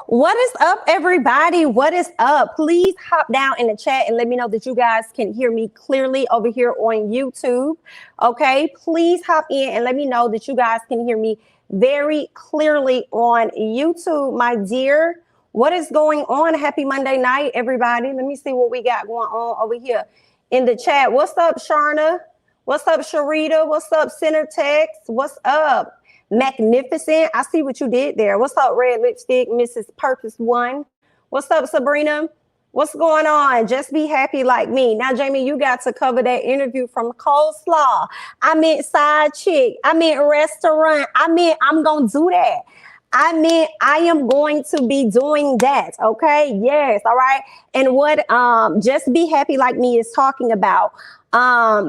What is up, everybody? What is up? Please hop down in the chat and let me know that you guys can hear me clearly over here on YouTube. Okay, please hop in and let me know that you guys can hear me very clearly on YouTube, my dear. What is going on? Happy Monday night, everybody. Let me see what we got going on over here in the chat. What's up, Sharna? What's up, Sharita? What's up, Center Text? What's up? Magnificent. I see what you did there. What's up, Red Lipstick, Mrs. Purpose One? What's up, Sabrina? What's going on? Just be happy like me. Now, Jamie, you got to cover that interview from Coleslaw. I meant side chick. I meant restaurant. I meant I'm going to do that. I meant I am going to be doing that. Okay. Yes. All right. And what Just Be Happy Like Me is talking about.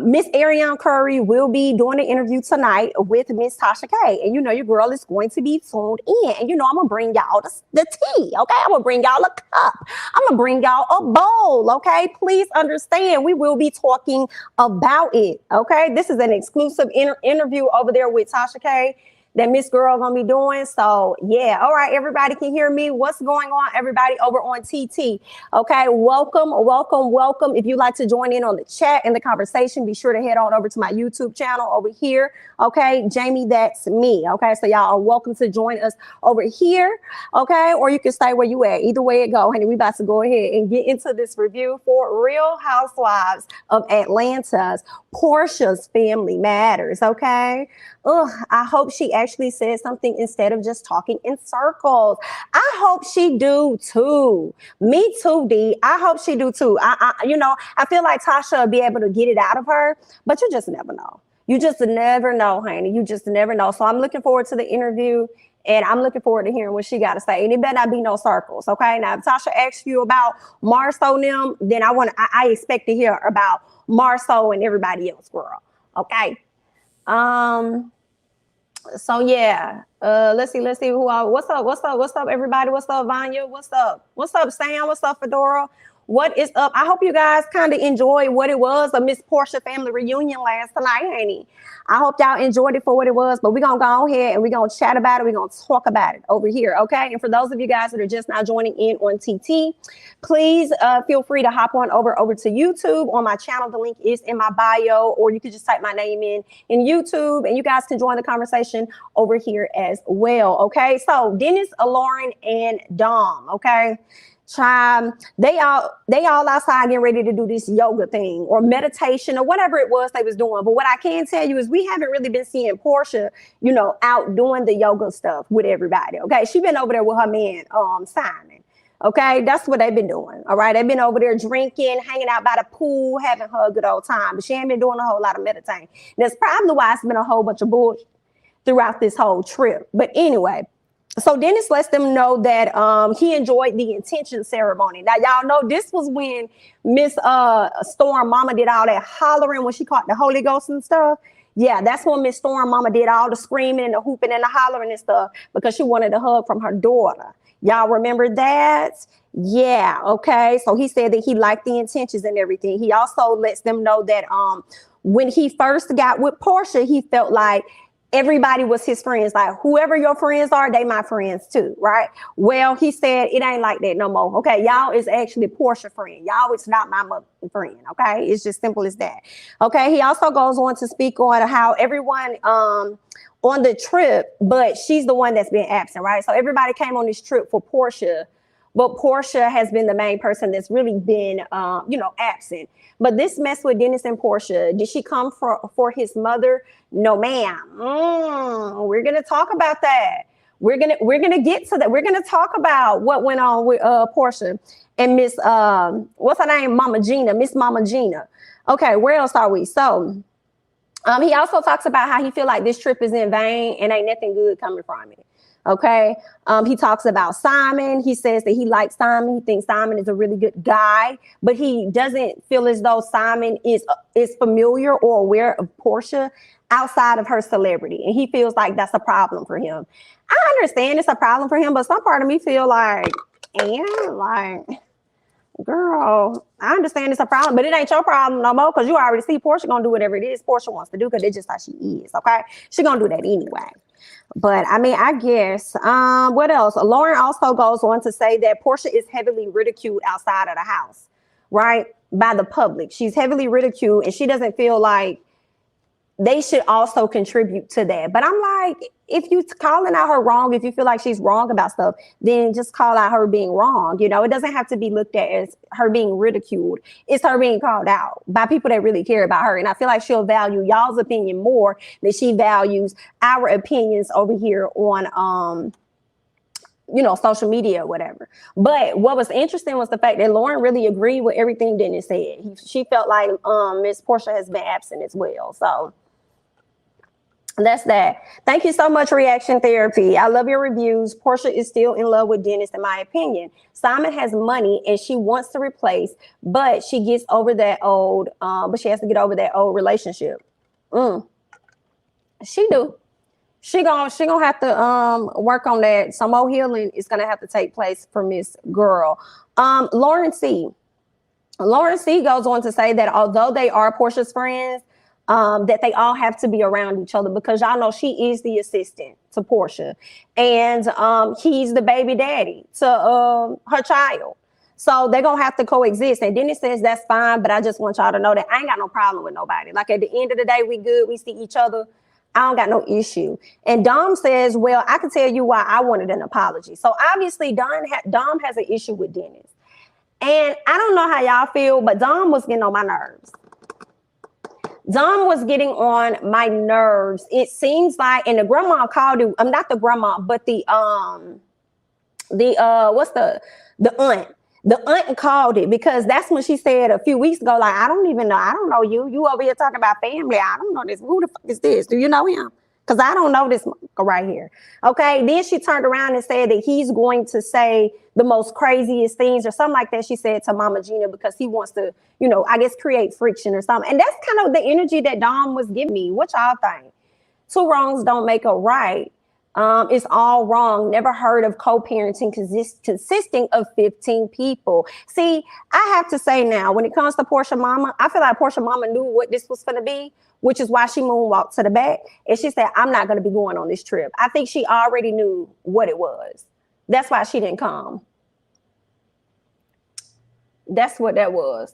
Miss Ariane Curry will be doing an interview tonight with Miss Tasha K. And you know your girl is going to be tuned in. And you know I'm going to bring y'all the tea, okay? I'm going to bring y'all a cup. I'm going to bring y'all a bowl, okay? Please understand, we will be talking about it, okay? This is an exclusive interview over there with Tasha K that Miss Girl gonna be doing. So yeah, all right, everybody can hear me. What's going on, everybody over on TT? Okay, welcome. If you'd like to join in on the chat and the conversation, be sure to head on over to my YouTube channel over here. Okay, Jamie, that's me. Okay, so y'all are welcome to join us over here. Okay, or you can stay where you at. Either way it go, honey. We about to go ahead and get into this review for Real Housewives of Atlanta's Porsha's Family Matters. Okay. I hope she actually said something instead of just talking in circles. I hope she do too. Me too, D. I hope she do too. I feel like Tasha will be able to get it out of her, but you just never know. You just never know, honey. You just never know. So I'm looking forward to the interview. And I'm looking forward to hearing what she got to say. And it better not be no circles, okay? Now, if Tasha asks you about Marceau and them, then I expect to hear about Marceau and everybody else, girl, okay? So yeah, let's see who what's up, everybody? What's up, Vanya? What's up, Sam? What's up, Fedora? What is up? I hope you guys kind of enjoyed what it was, a Miss Porsha family reunion last night, honey. I hope y'all enjoyed it for what it was, but we're going to go ahead and we're going to chat about it. We're going to talk about it over here, okay? And for those of you guys that are just now joining in on TT, please feel free to hop on over to YouTube on my channel. The link is in my bio, or you could just type my name in YouTube, and you guys can join the conversation over here as well, okay? So Dennis, Lauren, and Dom, okay? They all outside getting ready to do this yoga thing or meditation or whatever it was they was doing. But what I can tell you is we haven't really been seeing Porsha, out doing the yoga stuff with everybody. Okay, she been over there with her man, Simon. Okay, that's what they've been doing. All right, they've been over there drinking, hanging out by the pool, having her a good old time. But she ain't been doing a whole lot of meditating. That's probably why it's been a whole bunch of bullshit throughout this whole trip. But anyway. So Dennis lets them know that he enjoyed the intention ceremony. Now, y'all know this was when Miss Storm Mama did all that hollering when she caught the Holy Ghost and stuff. Yeah, that's when Miss Storm Mama did all the screaming and the hooping and the hollering and stuff because she wanted a hug from her daughter. Y'all remember that? Yeah, okay. So he said that he liked the intentions and everything. He also lets them know that when he first got with Porsha, he felt like everybody was his friends. Like, whoever your friends are, they my friends too, right? Well, he said it ain't like that no more. Okay, y'all is actually Porsha friend. Y'all is not my mother friend. Okay, it's just simple as that. Okay, he also goes on to speak on how everyone on the trip, but she's the one that's been absent, right? So everybody came on this trip for Porsha, but Porsha has been the main person that's really been, absent. But this mess with Dennis and Porsha, did she come for his mother? No, ma'am. We're gonna talk about that. We're gonna get to that. We're gonna talk about what went on with Porsha and Miss what's her name? Miss Mama Gina. Okay, where else are we? So he also talks about how he feel like this trip is in vain and ain't nothing good coming from it. Okay. He talks about Simon. He says that he likes Simon. He thinks Simon is a really good guy, but he doesn't feel as though Simon is familiar or aware of Porsha outside of her celebrity. And he feels like that's a problem for him. I understand it's a problem for him, but some part of me feel like, girl, I understand it's a problem, but it ain't your problem no more because you already see Porsha gonna do whatever it is Porsha wants to do because it's just how she is, okay? She gonna do that anyway. But I mean, I guess, what else? Lauren also goes on to say that Porsha is heavily ridiculed outside of the house, right? By the public. She's heavily ridiculed and she doesn't feel like they should also contribute to that. But I'm like, if you calling out her wrong, if you feel like she's wrong about stuff, then just call out her being wrong. You know, it doesn't have to be looked at as her being ridiculed. It's her being called out by people that really care about her. And I feel like she'll value y'all's opinion more than she values our opinions over here on, you know, social media or whatever. But what was interesting was the fact that Lauren really agreed with everything Dennis said. She felt like Miss Porsha has been absent as well. So that's that. Thank you so much, Reaction Therapy. I love your reviews. Porsha is still in love with Dennis, in my opinion. Simon has money and she wants to replace, but she gets over that old, but she has to get over that old relationship. She do. She gonna have to work on that. Some more healing is gonna have to take place for Miss Girl. Lauren C. goes on to say that although they are Porsha's friends, that they all have to be around each other because y'all know she is the assistant to Porsha, and he's the baby daddy to her child. So they're gonna have to coexist. And Dennis says that's fine, but I just want y'all to know that I ain't got no problem with nobody. Like at the end of the day, we good. We see each other. I don't got no issue. And Dom says, well, I can tell you why I wanted an apology. So obviously Dom has an issue with Dennis. And I don't know how y'all feel, but Dom was getting on my nerves. Dom was getting on my nerves. It seems like, and the grandma called it, not the grandma, but the aunt. The aunt called it because that's when she said a few weeks ago, like, I don't even know. I don't know you. You over here talking about family. I don't know this. Who the fuck is this? Do you know him? Because I don't know this right here. Okay. Then she turned around and said that he's going to say the most craziest things or something like that. She said to Mama Gina because he wants to, you know, I guess create friction or something. And that's kind of the energy that Dom was giving me. What y'all think? Two wrongs don't make a right. It's all wrong. Never heard of co-parenting consisting of 15 people. See, I have to say now, when it comes to Porsha Mama, I feel like Porsha Mama knew what this was going to be, which is why she moonwalked to the back. And she said, I'm not going to be going on this trip. I think she already knew what it was. That's why she didn't come. That's what that was.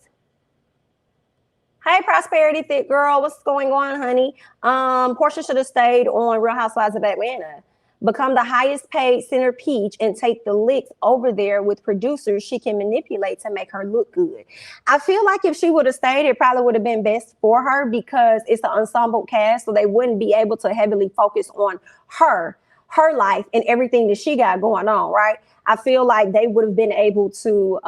Hey, Prosperity Thick Girl. What's going on, honey? Porsha should have stayed on Real Housewives of Atlanta. Become the highest paid center peach and take the licks over there with producers she can manipulate to make her look good. I feel like if she would have stayed, it probably would have been best for her because it's an ensemble cast, so they wouldn't be able to heavily focus on her life and everything that she got going on, right? I feel like they would have been able to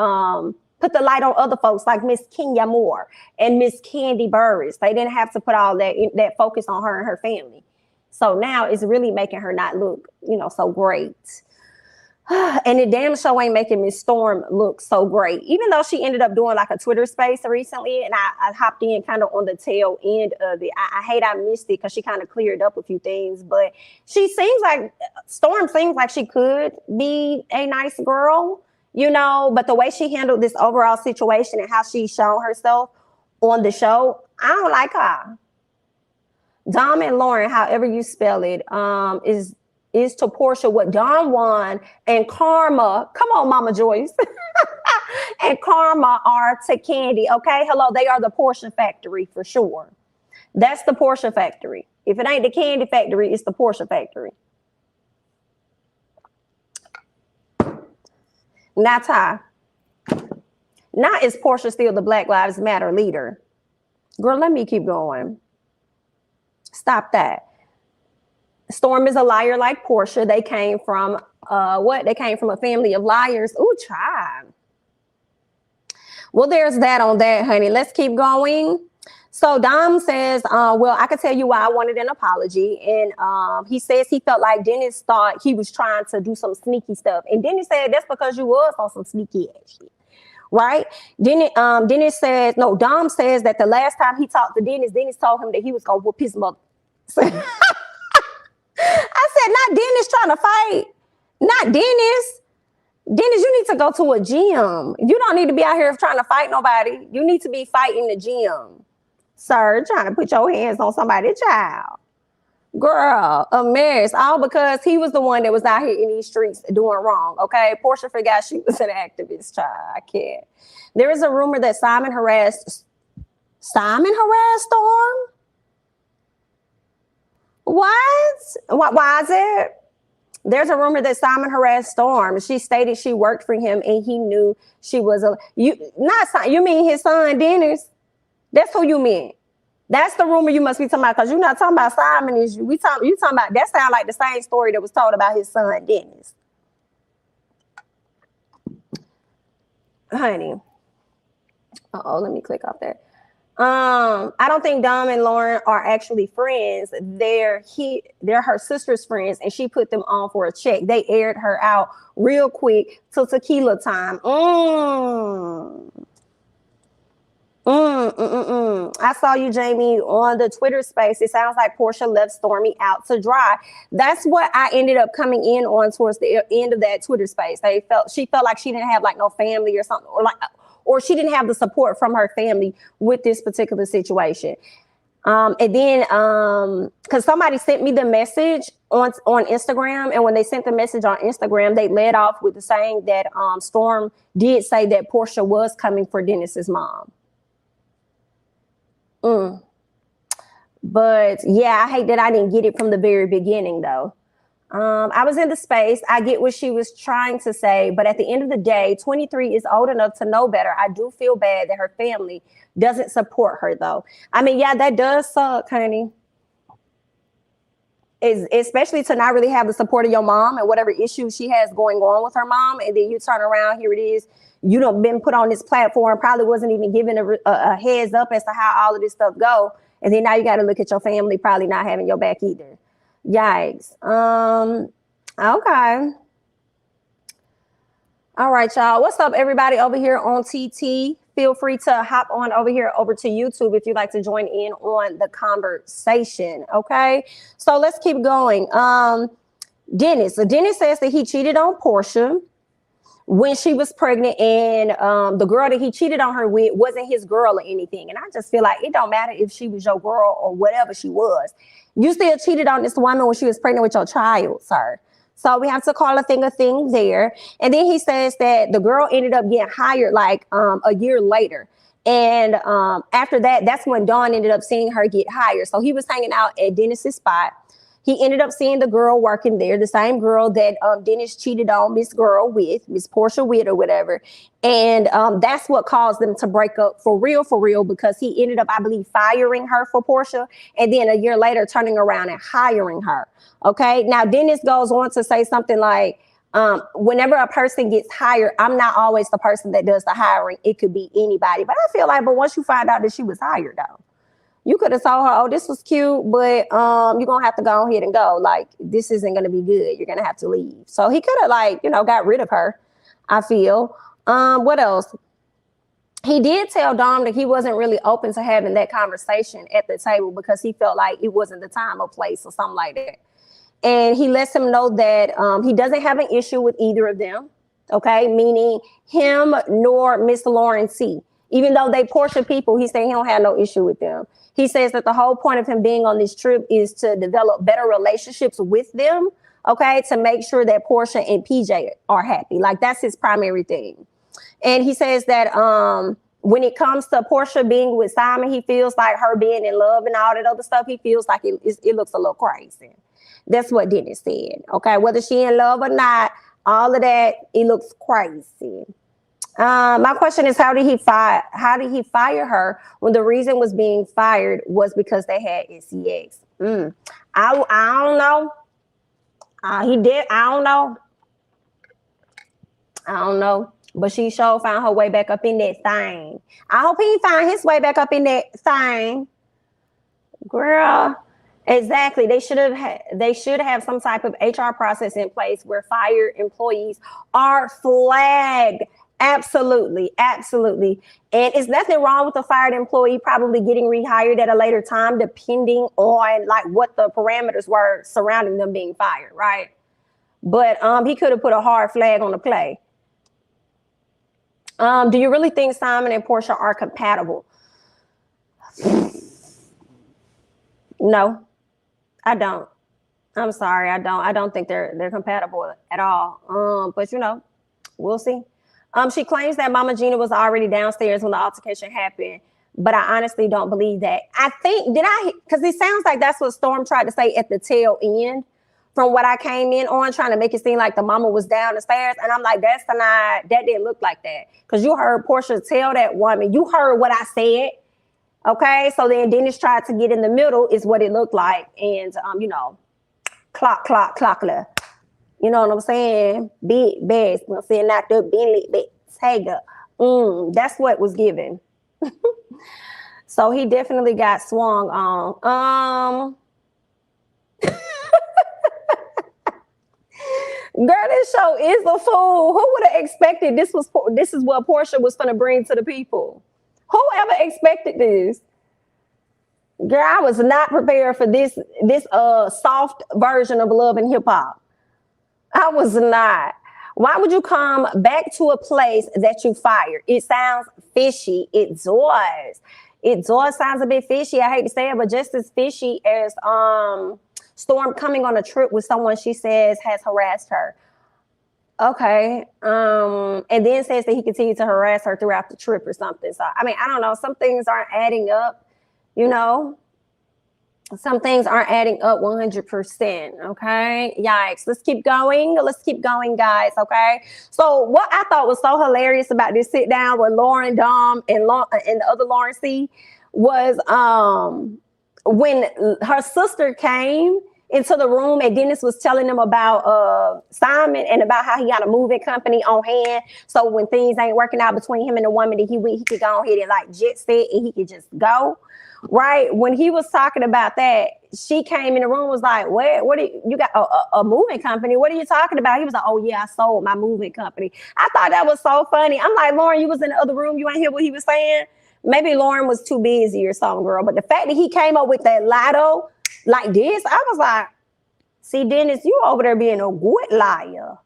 put the light on other folks like Miss Kenya Moore and Miss Candy Burris. They didn't have to put all that focus on her and her family. So now it's really making her not look, you know, so great. And the damn show ain't making Miss Storm look so great, even though she ended up doing like a Twitter space recently. And I hopped in kind of on the tail end of it. I hate I missed it because she kind of cleared up a few things. But Storm seems like she could be a nice girl, you know, but the way she handled this overall situation and how she's shown herself on the show, I don't like her. Dom and Lauren, however you spell it, is to Porsha what Dom won and Karma, come on, Mama Joyce, and Karma are to Candy, okay? Hello, they are the Porsha factory for sure. That's the Porsha factory. If it ain't the Candy factory, it's the Porsha factory. Now, Ty, now is Porsha still the Black Lives Matter leader? Girl, let me keep going. Stop that. Storm is a liar like Porsha. They came from what? They came from a family of liars. Ooh, child. Well, there's that on that, honey. Let's keep going. So Dom says, well, I can tell you why I wanted an apology. And he says he felt like Dennis thought he was trying to do some sneaky stuff. And Dennis said, that's because you was on some sneaky ass shit. Right? Dennis says, no, Dom says that the last time he talked to Dennis told him that he was going to whoop his mother. I said, not Dennis trying to fight. Not Dennis. Dennis, you need to go to a gym. You don't need to be out here trying to fight nobody. You need to be fighting the gym. Sir, trying to put your hands on somebody's child. Girl, a mess. All because he was the one that was out here in these streets doing wrong. Okay. Porsha forgot she was an activist, child. I can't. There is a rumor that Simon harassed Storm? What? Why is it? There's a rumor that Simon harassed Storm. She stated she worked for him and he knew she was you mean his son Dennis? That's who you mean. That's the rumor you must be talking about, because you're not talking about Simon. You talking about, that sounds like the same story that was told about his son Dennis. Honey. Let me click off there. I don't think Dom and Lauren are actually friends. They're her sister's friends, and she put them on for a check. They aired her out real quick till tequila time. I saw you, Jamie, on the Twitter space. It sounds like Porsha left Stormy out to dry. That's what I ended up coming in on towards the end of that Twitter space. She felt like she didn't have like no family or something, or she didn't have the support from her family with this particular situation. And then, because somebody sent me the message on Instagram, and when they sent the message on Instagram, they led off with saying that Storm did say that Porsha was coming for Dennis's mom. But yeah, I hate that I didn't get it from the very beginning, though. I was in the space. I get what she was trying to say, but at the end of the day, 23 is old enough to know better. I do feel bad that her family doesn't support her, though. I mean, yeah, that does suck, honey. Especially to not really have the support of your mom and whatever issues she has going on with her mom, and then you turn around, here it is, you done been put on this platform, probably wasn't even given a heads up as to how all of this stuff go, and then now you got to look at your family probably not having your back either. Yikes. Okay. All right, y'all. What's up, everybody over here on TT? Feel free to hop on over here over to YouTube if you'd like to join in on the conversation. Okay. So let's keep going. Dennis. So Dennis says that he cheated on Porsha when she was pregnant, and the girl that he cheated on her with wasn't his girl or anything. And I just feel like it don't matter if she was your girl or whatever she was. You still cheated on this woman when she was pregnant with your child, sir. So we have to call a thing there. And then he says that the girl ended up getting hired like a year later. And after that, that's when Dawn ended up seeing her get hired. So he was hanging out at Dennis's spot. He ended up seeing the girl working there, the same girl that Dennis cheated on Miss Porsha with or whatever. And that's what caused them to break up for real, because he ended up, I believe, firing her for Porsha, and then a year later turning around and hiring her. Okay. Now, Dennis goes on to say something like, whenever a person gets hired, I'm not always the person that does the hiring. It could be anybody. But I feel like, but once you find out that she was hired, though, you could have told her, oh, this was cute, but you're going to have to go ahead and go. Like, this isn't going to be good. You're going to have to leave. So he could have, got rid of her, I feel. What else? He did tell Dom that he wasn't really open to having that conversation at the table because he felt like it wasn't the time or place or something like that. And he lets him know that he doesn't have an issue with either of them, okay? Meaning him nor Miss Lauren C. Even though they Porsha people, he said he don't have no issue with them. He says that the whole point of him being on this trip is to develop better relationships with them, okay, to make sure that Porsha and PJ are happy. Like, that's his primary thing. And he says that when it comes to Porsha being with Simon, he feels like her being in love and all that other stuff, he feels like it looks a little crazy. That's what Dennis said, okay? Whether she in love or not, all of that, it looks crazy. My question is, how did he fire her when the reason was being fired was because they had SEX? I don't know. He did. I don't know. But she sure found her way back up in that thing. I hope he found his way back up in that thing. Girl, exactly. They should have some type of HR process in place where fired employees are flagged. Absolutely. And it's nothing wrong with a fired employee probably getting rehired at a later time, depending on like what the parameters were surrounding them being fired, right? But he could have put a hard flag on the play. Do you really think Simon and Porsha are compatible? No, I don't. I'm sorry, I don't. I don't think they're compatible at all. But you know, we'll see. She claims that Mama Gina was already downstairs when the altercation happened, but I honestly don't believe that. I think because it sounds like that's what Storm tried to say at the tail end. From what I came in on, trying to make it seem like the mama was down the stairs, and I'm like, that didn't look like that. Because you heard Porsha tell that woman, you heard what I said. Okay, so then Dennis tried to get in the middle, is what it looked like, and you know. Clockler. You know what I'm saying? Big bass. I'm saying not the Bentley big Tiger. That's what was given. So he definitely got swung on. Girl, this show is a fool. Who would have expected this is what Porsha was gonna bring to the people? Whoever expected this? Girl, I was not prepared for this soft version of Love and Hip Hop. I was not. Why would you come back to a place that you fired? It sounds fishy. It does. It does sounds a bit fishy. I hate to say it, but just as fishy as Storm coming on a trip with someone she says has harassed her. Okay. And then says that he continued to harass her throughout the trip or something. So I mean, I don't know. Some things aren't adding up. You know, some things aren't adding up 100%. Okay. Yikes. Let's keep going. Let's keep going, guys. Okay. So what I thought was so hilarious about this sit down with Lauren Dom and the other Lauren C was when her sister came into the room and Dennis was telling them about Simon and about how he got a moving company on hand. So when things ain't working out between him and the woman that he could go ahead and like jet set and he could just go. Right. When he was talking about that, she came in the room, was like, what do you got a moving company? What are you talking about? He was like, oh yeah, I sold my moving company. I thought that was so funny. I'm like, Lauren, you was in the other room. You ain't hear what he was saying? Maybe Lauren was too busy or something, girl. But the fact that he came up with that lotto like this, I was like, see, Dennis, you over there being a good liar.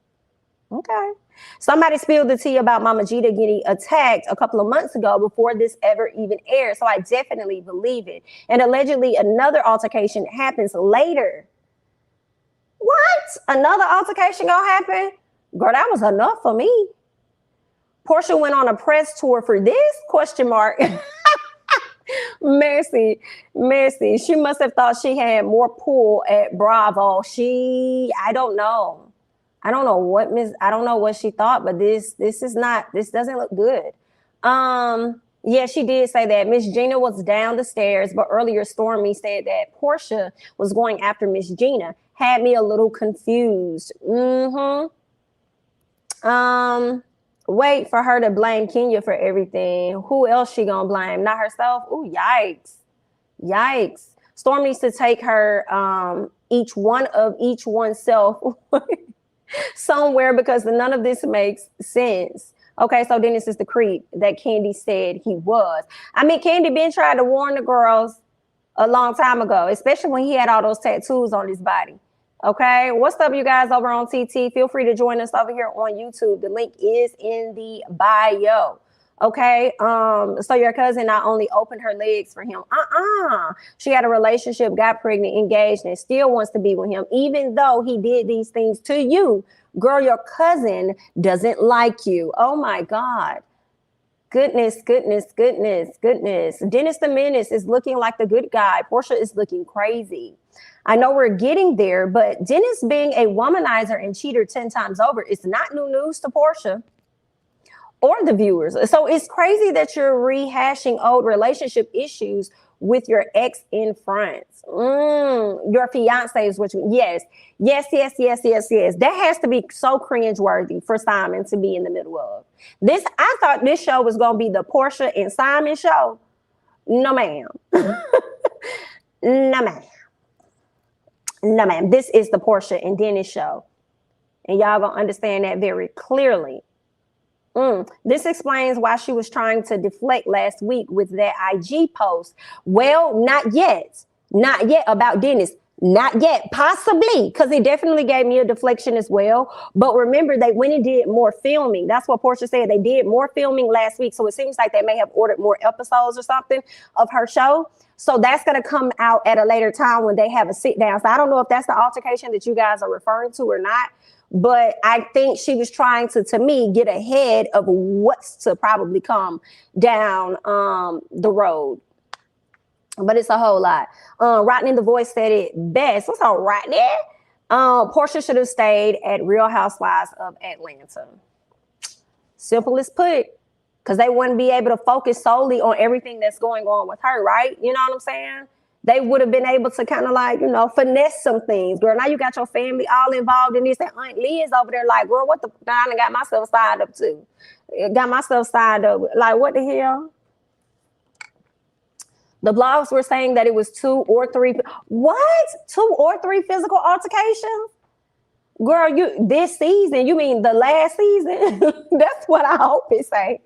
Okay. Somebody spilled the tea about Mama Gita getting attacked a couple of months ago before this ever even aired. So I definitely believe it. And allegedly another altercation happens later. What? Another altercation gonna happen? Girl, that was enough for me. Porsha went on a press tour for this? Question mark. Messy. She must have thought she had more pull at Bravo. I don't know. I don't know what she thought, but this doesn't look good. Yeah, she did say that Miss Gina was down the stairs, but earlier Stormy said that Porsha was going after Miss Gina. Had me a little confused. Wait for her to blame Kenya for everything. Who else she gonna blame? Not herself? Ooh, yikes. Storm needs to take her each oneself somewhere because none of this makes sense. Okay, so Dennis is the creep that Candy said he was. I mean, Candy been trying to warn the girls a long time ago, especially when he had all those tattoos on his body. Okay, what's up, you guys over on TT? Feel free to join us over here on YouTube. The link is in the bio. Okay, so your cousin not only opened her legs for him, she had a relationship, got pregnant, engaged, and still wants to be with him, even though he did these things to you. Girl, your cousin doesn't like you. Oh my God. Goodness. Dennis the Menace is looking like the good guy. Porsha is looking crazy. I know we're getting there, but Dennis being a womanizer and cheater 10 times over is not new news to Porsha or the viewers. So it's crazy that you're rehashing old relationship issues with your ex in France. Your fiance is what you, yes. That has to be so cringeworthy for Simon to be in the middle of. This, I thought this show was going to be the Porsha and Simon show. No, ma'am. No, ma'am. This is the Porsha and Dennis show. And y'all going to understand that very clearly. This explains why she was trying to deflect last week with that IG post. Well, not yet about Dennis. Not yet, possibly, because he definitely gave me a deflection as well. But remember, they went and did more filming. That's what Porsha said. They did more filming last week. So it seems like they may have ordered more episodes or something of her show. So that's going to come out at a later time when they have a sit down. So I don't know if that's the altercation that you guys are referring to or not. But I think she was trying to me, get ahead of what's to probably come down the road. But it's a whole lot. Rodney the Voice said it best. What's up, Rodney? Porsha should have stayed at Real Housewives of Atlanta. Simple as put. Because they wouldn't be able to focus solely on everything that's going on with her, right? You know what I'm saying? They would have been able to kind of like, finesse some things. Girl, now you got your family all involved in this. And Aunt Liz over there like, girl, what the... I done got myself signed up too. Got myself signed up. Like, what the hell? The blogs were saying that it was 2 or 3. What? 2 or 3 physical altercations? Girl, this season, you mean the last season? That's what I hope it say.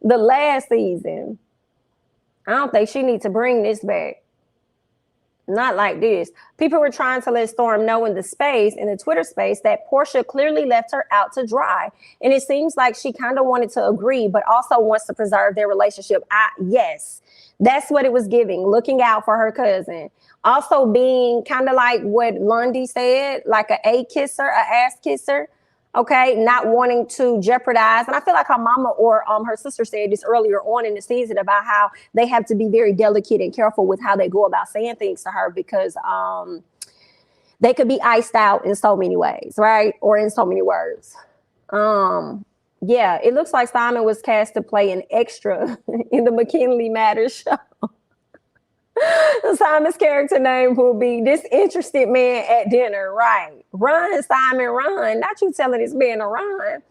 The last season. I don't think she needs to bring this back. Not like this. People were trying to let Storm know in the Twitter space, that Porsha clearly left her out to dry. And it seems like she kind of wanted to agree, but also wants to preserve their relationship. Yes, that's what it was giving. Looking out for her cousin. Also being kind of like what Lundy said, like a kisser, a ass kisser. Okay, not wanting to jeopardize. And I feel like her mama or her sister said this earlier on in the season about how they have to be very delicate and careful with how they go about saying things to her, because they could be iced out in so many ways, right? Or in so many words. Yeah, it looks like Simon was cast to play an extra in the McKinley Matters show. Simon's character name will be Disinterested Man at Dinner, right? Run, Simon, run. Not you telling this man to run,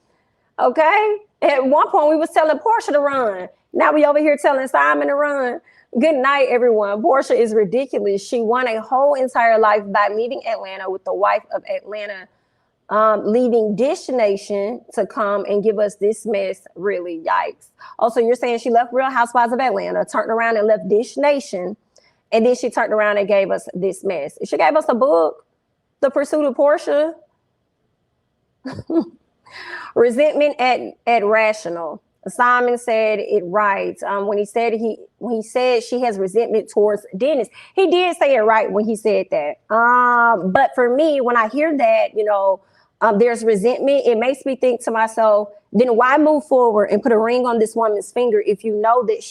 okay? At one point, we was telling Porsha to run. Now we over here telling Simon to run. Good night, everyone. Porsha is ridiculous. She won a whole entire life by leaving Atlanta with the wife of Atlanta, leaving Dish Nation to come and give us this mess. Really, yikes. Also, you're saying she left Real Housewives of Atlanta, turned around and left Dish Nation, and then she turned around and gave us this mess. She gave us a book, The Pursuit of Porsha. Resentment at Rational. Simon said it right when he said she has resentment towards Dennis. He did say it right when he said that. But for me, when I hear that, there's resentment, it makes me think to myself, then why move forward and put a ring on this woman's finger if you know that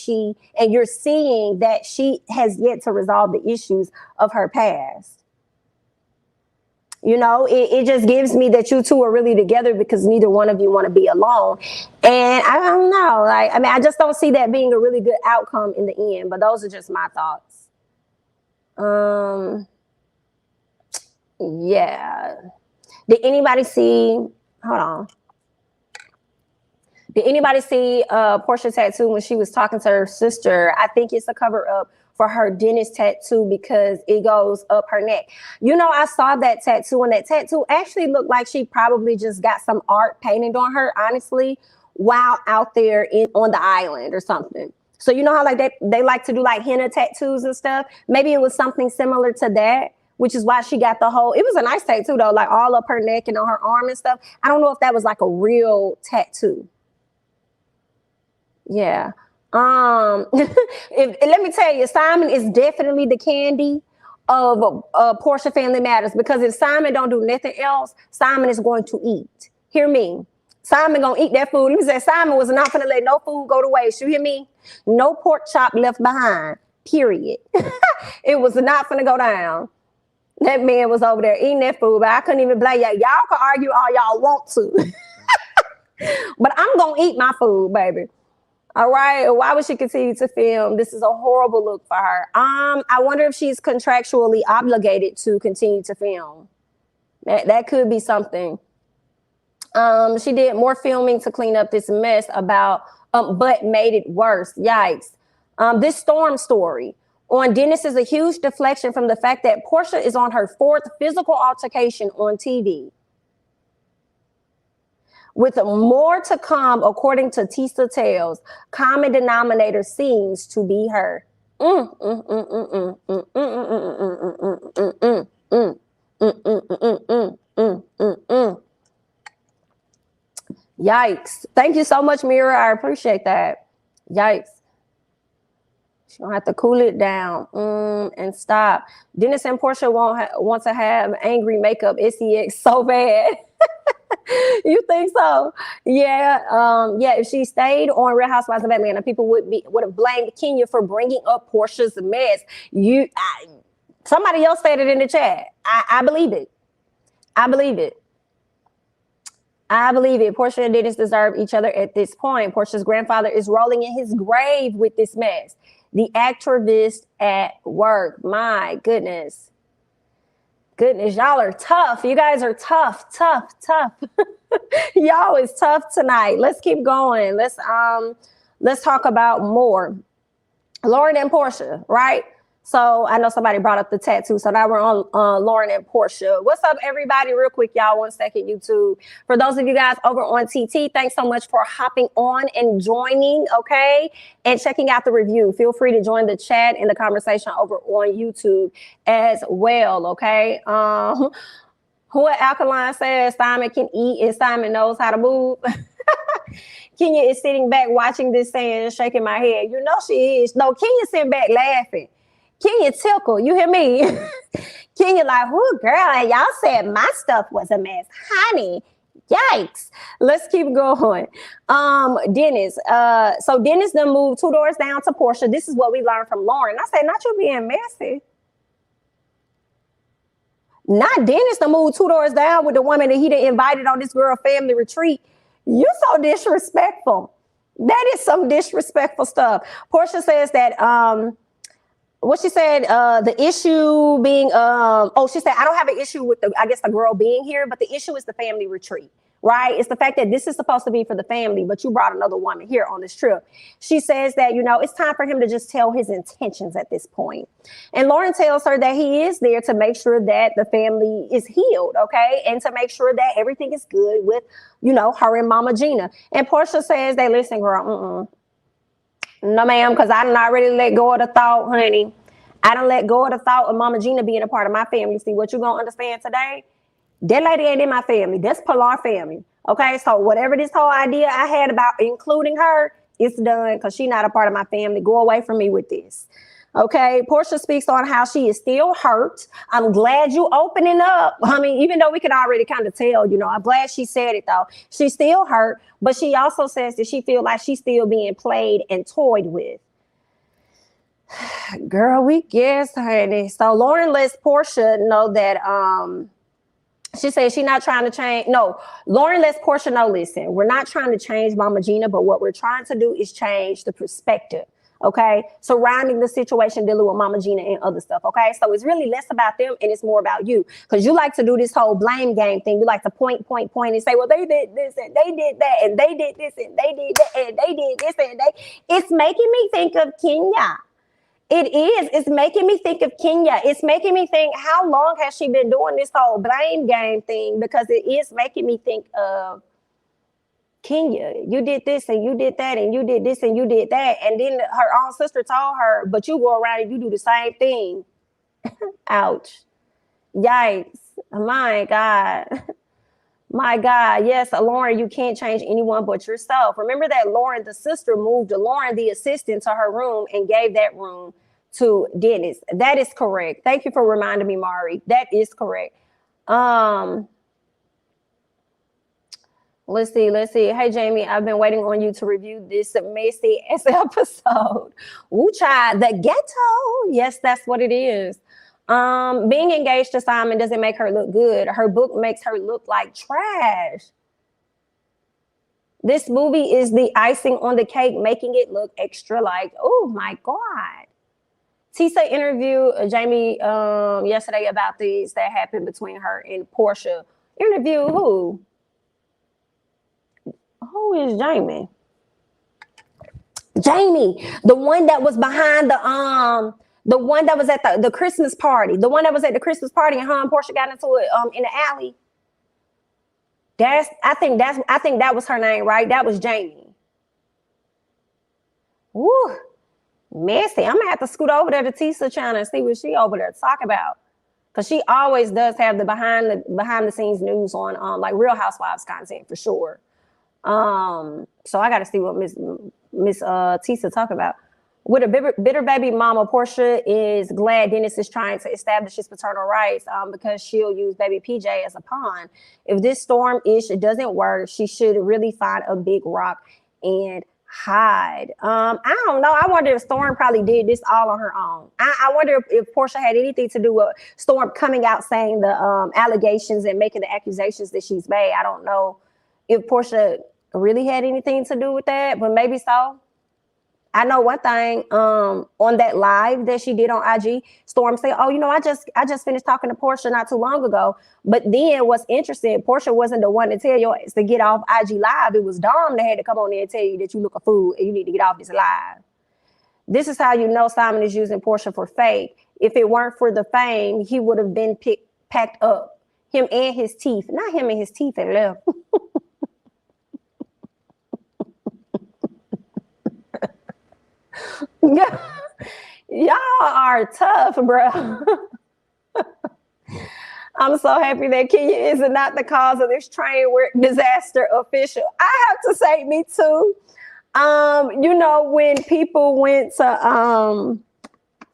and you're seeing that she has yet to resolve the issues of her past? It just gives me that you two are really together because neither one of you want to be alone. And I don't know. I just don't see that being a really good outcome in the end. But those are just my thoughts. Yeah. Did anybody see? Hold on. Did anybody see Porsha tattoo when she was talking to her sister? I think it's a cover up for her Dennis tattoo because it goes up her neck. I saw that tattoo, and that tattoo actually looked like she probably just got some art painted on her, honestly, while out there on the island or something. So you know how they like to do like henna tattoos and stuff? Maybe it was something similar to that, which is why she got it was a nice tattoo though, like all up her neck and on her arm and stuff. I don't know if that was like a real tattoo. Yeah. Let me tell you, Simon is definitely the candy of Porsha Family Matters, because if Simon don't do nothing else, Simon is going to eat. Hear me? Simon gonna eat that food. Let me say, Simon was not gonna let no food go to waste. You hear me? No pork chop left behind. Period. It was not gonna go down. That man was over there eating that food, but I couldn't even blame y'all. Y'all can argue all y'all want to, but I'm gonna eat my food, baby. All right. Why would she continue to film? This is a horrible look for her. I wonder if she's contractually obligated to continue to film. That could be something. She did more filming to clean up this mess but made it worse. Yikes. This Storm story on Dennis is a huge deflection from the fact that Porsha is on her 4th physical altercation on TV. With more to come, according to Tisa Tales, common denominator seems to be her. Mm, mm, mm, mm, mm, mm, mm, mm, mm, mm, mm. Yikes. Thank you so much, Mira. I appreciate that. Yikes. She's gonna have to cool it down and stop. Dennis and Porsha want to have angry makeup SEX so bad. You think so? Yeah. Yeah. If she stayed on Real Housewives of Atlanta, people would have blamed Kenya for bringing up Porsha's mess. Somebody else said it in the chat. I believe it. I believe it. I believe it. Porsha and Dennis deserve each other at this point. Porsha's grandfather is rolling in his grave with this mess. The activist at work. My goodness. Goodness, y'all are tough. You guys are tough. Y'all is tough tonight. Let's keep going. Let's talk about more. Lauren and Porsha, right? So I know somebody brought up the tattoo. So now we're on Lauren and Porsha. What's up, everybody? Real quick, y'all, 1 second, YouTube. For those of you guys over on TT, thanks so much for hopping on and joining, okay? And checking out the review. Feel free to join the chat and the conversation over on YouTube as well, okay? Who Alkaline says Simon can eat and Simon knows how to move. Kenya is sitting back watching this saying, shaking my head. You know she is. No, Kenya's sitting back laughing. Kenya tickle, you hear me? Kenya like, whoo, girl, and y'all said my stuff was a mess. Honey, yikes. Let's keep going. Dennis. So Dennis done moved 2 doors down to Porsha. This is what we learned from Lauren. I said, not you being messy. Not Dennis done moved 2 doors down with the woman that he done invited on this girl family retreat. You so disrespectful. That is some disrespectful stuff. Porsha says that, what she said, the issue being, she said, I don't have an issue with the girl being here, but the issue is the family retreat, right? It's the fact that this is supposed to be for the family, but you brought another woman here on this trip. She says that, it's time for him to just tell his intentions at this point. And Lauren tells her that he is there to make sure that the family is healed, okay? And to make sure that everything is good with, her and Mama Gina. And Porsha says, they listen, girl, no, ma'am, because I done already let go of the thought, honey. I done let go of the thought of Mama Gina being a part of my family. See, what you gonna understand today? That lady ain't in my family. That's Pilar family. Okay, so whatever this whole idea I had about including her, it's done because she's not a part of my family. Go away from me with this. Okay, Porsha speaks on how she is still hurt. I'm glad you opening up. I mean, even though we could already kind of tell, I'm glad she said it though. She's still hurt, but she also says that she feels like she's still being played and toyed with. Girl, we guess, honey. So Lauren lets Porsha know that she says she's not trying to change. No, Lauren lets Porsha know, listen, we're not trying to change Mama Gina, but what we're trying to do is change the perspective. Okay, surrounding the situation dealing with Mama Gina and other stuff. Okay, so it's really less about them and it's more about you, because you like to do this whole blame game thing. You like to point and say, well, they did this and they did that and they did this and they did that and they did this and they. It's making me think of Kenya. It is. It's making me think of Kenya. It's making me think, how long has she been doing this whole blame game thing? Because it is making me think of Kenya. You did this and you did that and you did this and you did that. And then her own sister told her, but you go around and you do the same thing. Ouch. Yikes. My God. My God. Yes, Lauren, you can't change anyone but yourself. Remember that Lauren, the sister, moved Lauren, the assistant, to her room and gave that room to Dennis. That is correct. Thank you for reminding me, Mari. That is correct. Let's see. Hey, Jamie, I've been waiting on you to review this messy ass episode. Ooh, child, the ghetto. Yes, that's what it is. Being engaged to Simon doesn't make her look good. Her book makes her look like trash. This movie is the icing on the cake, making it look extra like, oh my God. Tisa interviewed Jamie yesterday about things that happened between her and Porsha. Interview who? Who is Jamie? Jamie, the one that was behind the one that was at the Christmas party, the one that was at the Christmas party and her and Porsha got into it in the alley. I think that was her name, right? That was Jamie. Woo. Messy. I'm gonna have to scoot over there to Tisa channel and see what she over there talk about. Cause she always does have the behind the scenes news on like Real Housewives content for sure. So I got to see what Miss Tisa talk about. With a bitter baby mama, Porsha is glad Dennis is trying to establish his paternal rights because she'll use baby PJ as a pawn. If this storm-ish doesn't work, she should really find a big rock and hide. I don't know. I wonder if Storm probably did this all on her own. I wonder if Porsha had anything to do with Storm coming out saying the allegations and making the accusations that she's made. I don't know if Porsha really had anything to do with that, but maybe so. I know one thing, on that live that she did on IG, Storm said, oh, you know, I just finished talking to Porsha not too long ago. But then what's interesting, Porsha wasn't the one to tell you to get off IG live. It was Dom that had to come on there and tell you that you look a fool and you need to get off this live. This is how you know Simon is using Porsha for fake. If it weren't for the fame, he would have been packed up. Him and his teeth. Not him and his teeth and left. Y'all are tough, bro. I'm so happy that Kenya is not the cause of this train wreck disaster official. I have to say, me too. You know, when people went to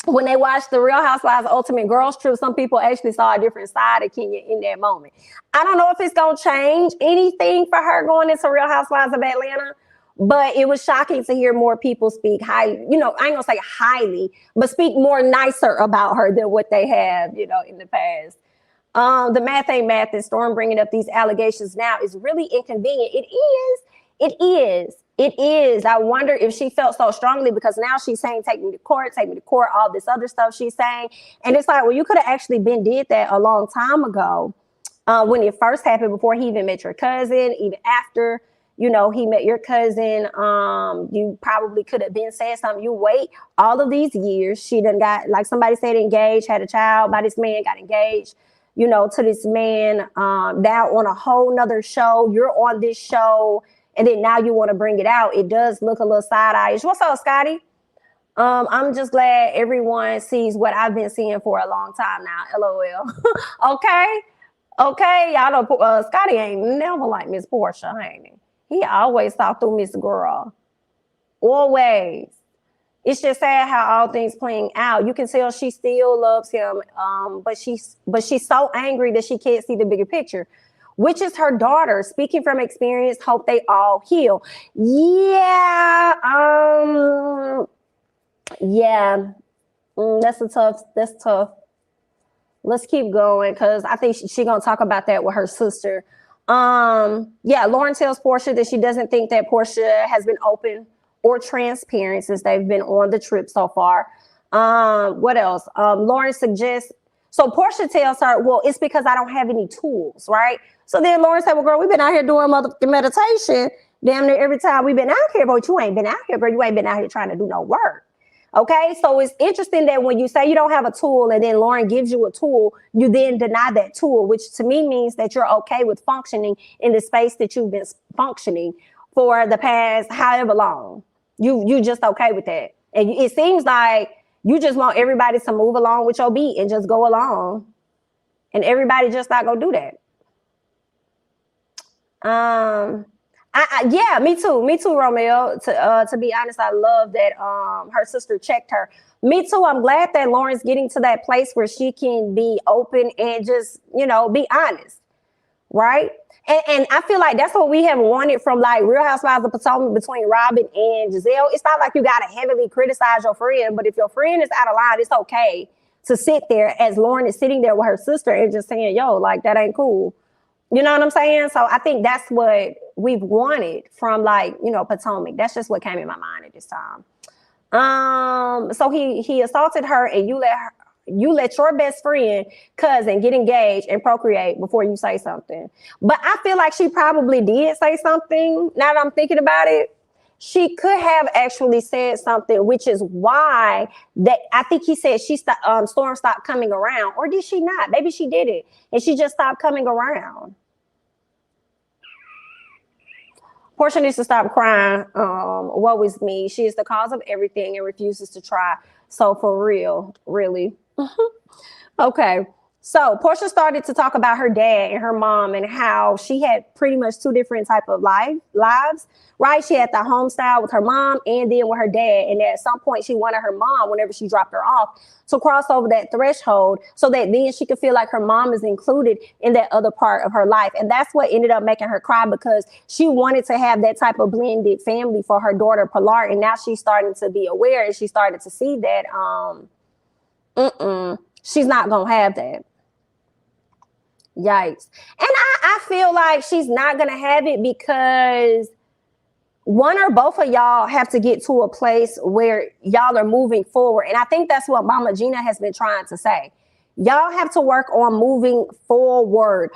when they watched the Real Housewives Ultimate Girls Trip, some people actually saw a different side of Kenya in that moment. I don't know if it's gonna change anything for her going into Real Housewives of Atlanta. But it was shocking to hear more people speak highly, you know, I ain't gonna say highly, but speak more nicer about her than what they have, you know, in the past. The math ain't math, and Storm bringing up these allegations now is really inconvenient. It is. I wonder if she felt so strongly because now she's saying, take me to court, all this other stuff she's saying. And it's like, well, you could have actually did that a long time ago when it first happened, before he even met your cousin, even after, you know, he met your cousin. You probably could have been saying something. You wait all of these years. She done got, like somebody said, engaged, had a child by this man, got engaged, you know, to this man, now on a whole nother show. You're on this show, and then now you want to bring it out. It does look a little side-eye-ish. What's up, Scotty? I'm just glad everyone sees what I've been seeing for a long time now. LOL. Okay. Y'all know Scotty ain't never like Miss Porsha, ain't he? He always thought through Miss Girl. Always. It's just sad how all things playing out. You can tell she still loves him, but she's so angry that she can't see the bigger picture, which is her daughter. Speaking from experience, hope they all heal. Yeah. That's tough. Let's keep going because I think she gonna talk about that with her sister. Lauren tells Porsha that she doesn't think that Porsha has been open or transparent since they've been on the trip so far. What else? Lauren suggests, so Porsha tells her, well, it's because I don't have any tools, right? So then Lauren said, well, girl, we've been out here doing meditation damn near every time we've been out here, but you ain't been out here, girl. You ain't been out here trying to do no work. Okay, so it's interesting that when you say you don't have a tool and then Lauren gives you a tool, you then deny that tool, which to me means that you're okay with functioning in the space that you've been functioning for the past however long. You just okay with that. And it seems like you just want everybody to move along with your beat and just go along. And everybody just not gonna do that. Yeah, me too, Romeo. To be honest, I love that her sister checked her. Me too. I'm glad that Lauren's getting to that place where she can be open and just, you know, be honest, right? And I feel like that's what we have wanted from like Real Housewives of Potomac between Robyn and Gizelle. It's not like you gotta heavily criticize your friend, but if your friend is out of line, it's okay to sit there as Lauren is sitting there with her sister and just saying, yo, like that ain't cool. You know what I'm saying? So I think that's what we've wanted from, like, you know, Potomac. That's just what came in my mind at this time. So he assaulted her, and you let your best friend, cousin, get engaged and procreate before you say something. But I feel like she probably did say something. Now that I'm thinking about it, she could have actually said something, which is why that I think he said Storm stopped coming around. Or did she not? Maybe she did it and she just stopped coming around. Porsha needs to stop crying. Woe is me. She is the cause of everything and refuses to try. So for real, really. Okay. So Porsha started to talk about her dad and her mom and how she had pretty much two different type of lives, right? She had the home style with her mom and then with her dad. And at some point she wanted her mom, whenever she dropped her off, to cross over that threshold so that then she could feel like her mom is included in that other part of her life. And that's what ended up making her cry, because she wanted to have that type of blended family for her daughter, Pilar. And now she's starting to be aware and she started to see that she's not going to have that. Yikes. And I feel like she's not going to have it because one or both of y'all have to get to a place where y'all are moving forward. And I think that's what Mama Gina has been trying to say. Y'all have to work on moving forward.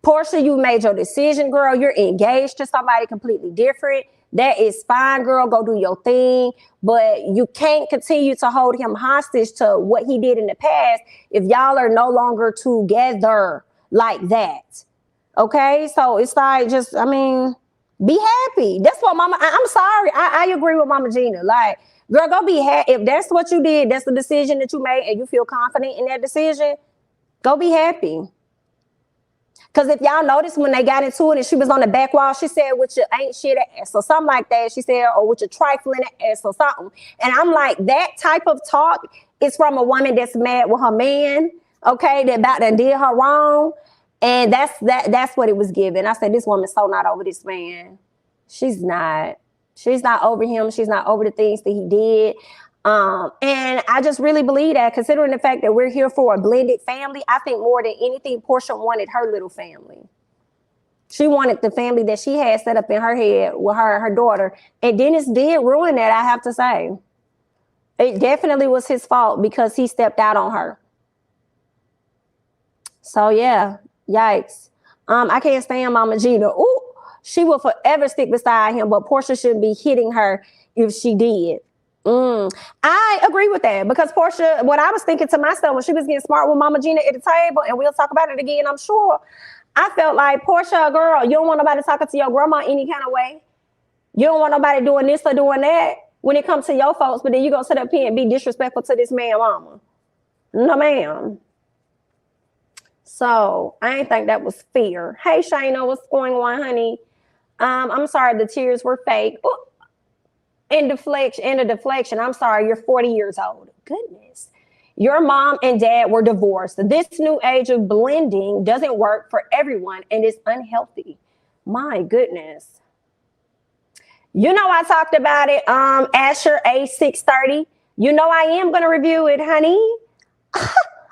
Porsha, you made your decision, girl. You're engaged to somebody completely different. That is fine, girl. Go do your thing. But you can't continue to hold him hostage to what he did in the past if y'all are no longer together like that. Okay? So it's like, just, I mean, be happy. That's what Mama, I'm sorry. I agree with Mama Gina. Like, girl, go be happy. If that's what you did, that's the decision that you made and you feel confident in that decision, go be happy. Because if y'all notice when they got into it and she was on the back wall, she said, with your ain't shit ass or something like that. She said, or with your trifling ass or something. And I'm like, that type of talk is from a woman that's mad with her man, okay, that about that did her wrong. And that's what it was given. I said, this woman's so not over this man. She's not. She's not over him. She's not over the things that he did. And I just really believe that, considering the fact that we're here for a blended family, I think more than anything, Porsha wanted her little family. She wanted the family that she had set up in her head with her and her daughter. And Dennis did ruin that, I have to say. It definitely was his fault because he stepped out on her. So yeah, yikes. I can't stand Mama Gina. Ooh, she will forever stick beside him, but Porsha shouldn't be hitting her if she did. I agree with that, because Porsha, what I was thinking to myself when she was getting smart with Mama Gina at the table, and we'll talk about it again, I'm sure, I felt like, Porsha, girl, you don't want nobody talking to your grandma any kind of way. You don't want nobody doing this or doing that when it comes to your folks, but then you go sit up here and be disrespectful to this man mama. No, ma'am. So I ain't think that was fair. Hey, Shayna, what's going on, honey? I'm sorry, the tears were fake. Ooh. In a deflection. I'm sorry, you're 40 years old. Goodness. Your mom and dad were divorced. This new age of blending doesn't work for everyone and is unhealthy. My goodness. You know, I talked about it, Asher A630. You know I am going to review it, honey.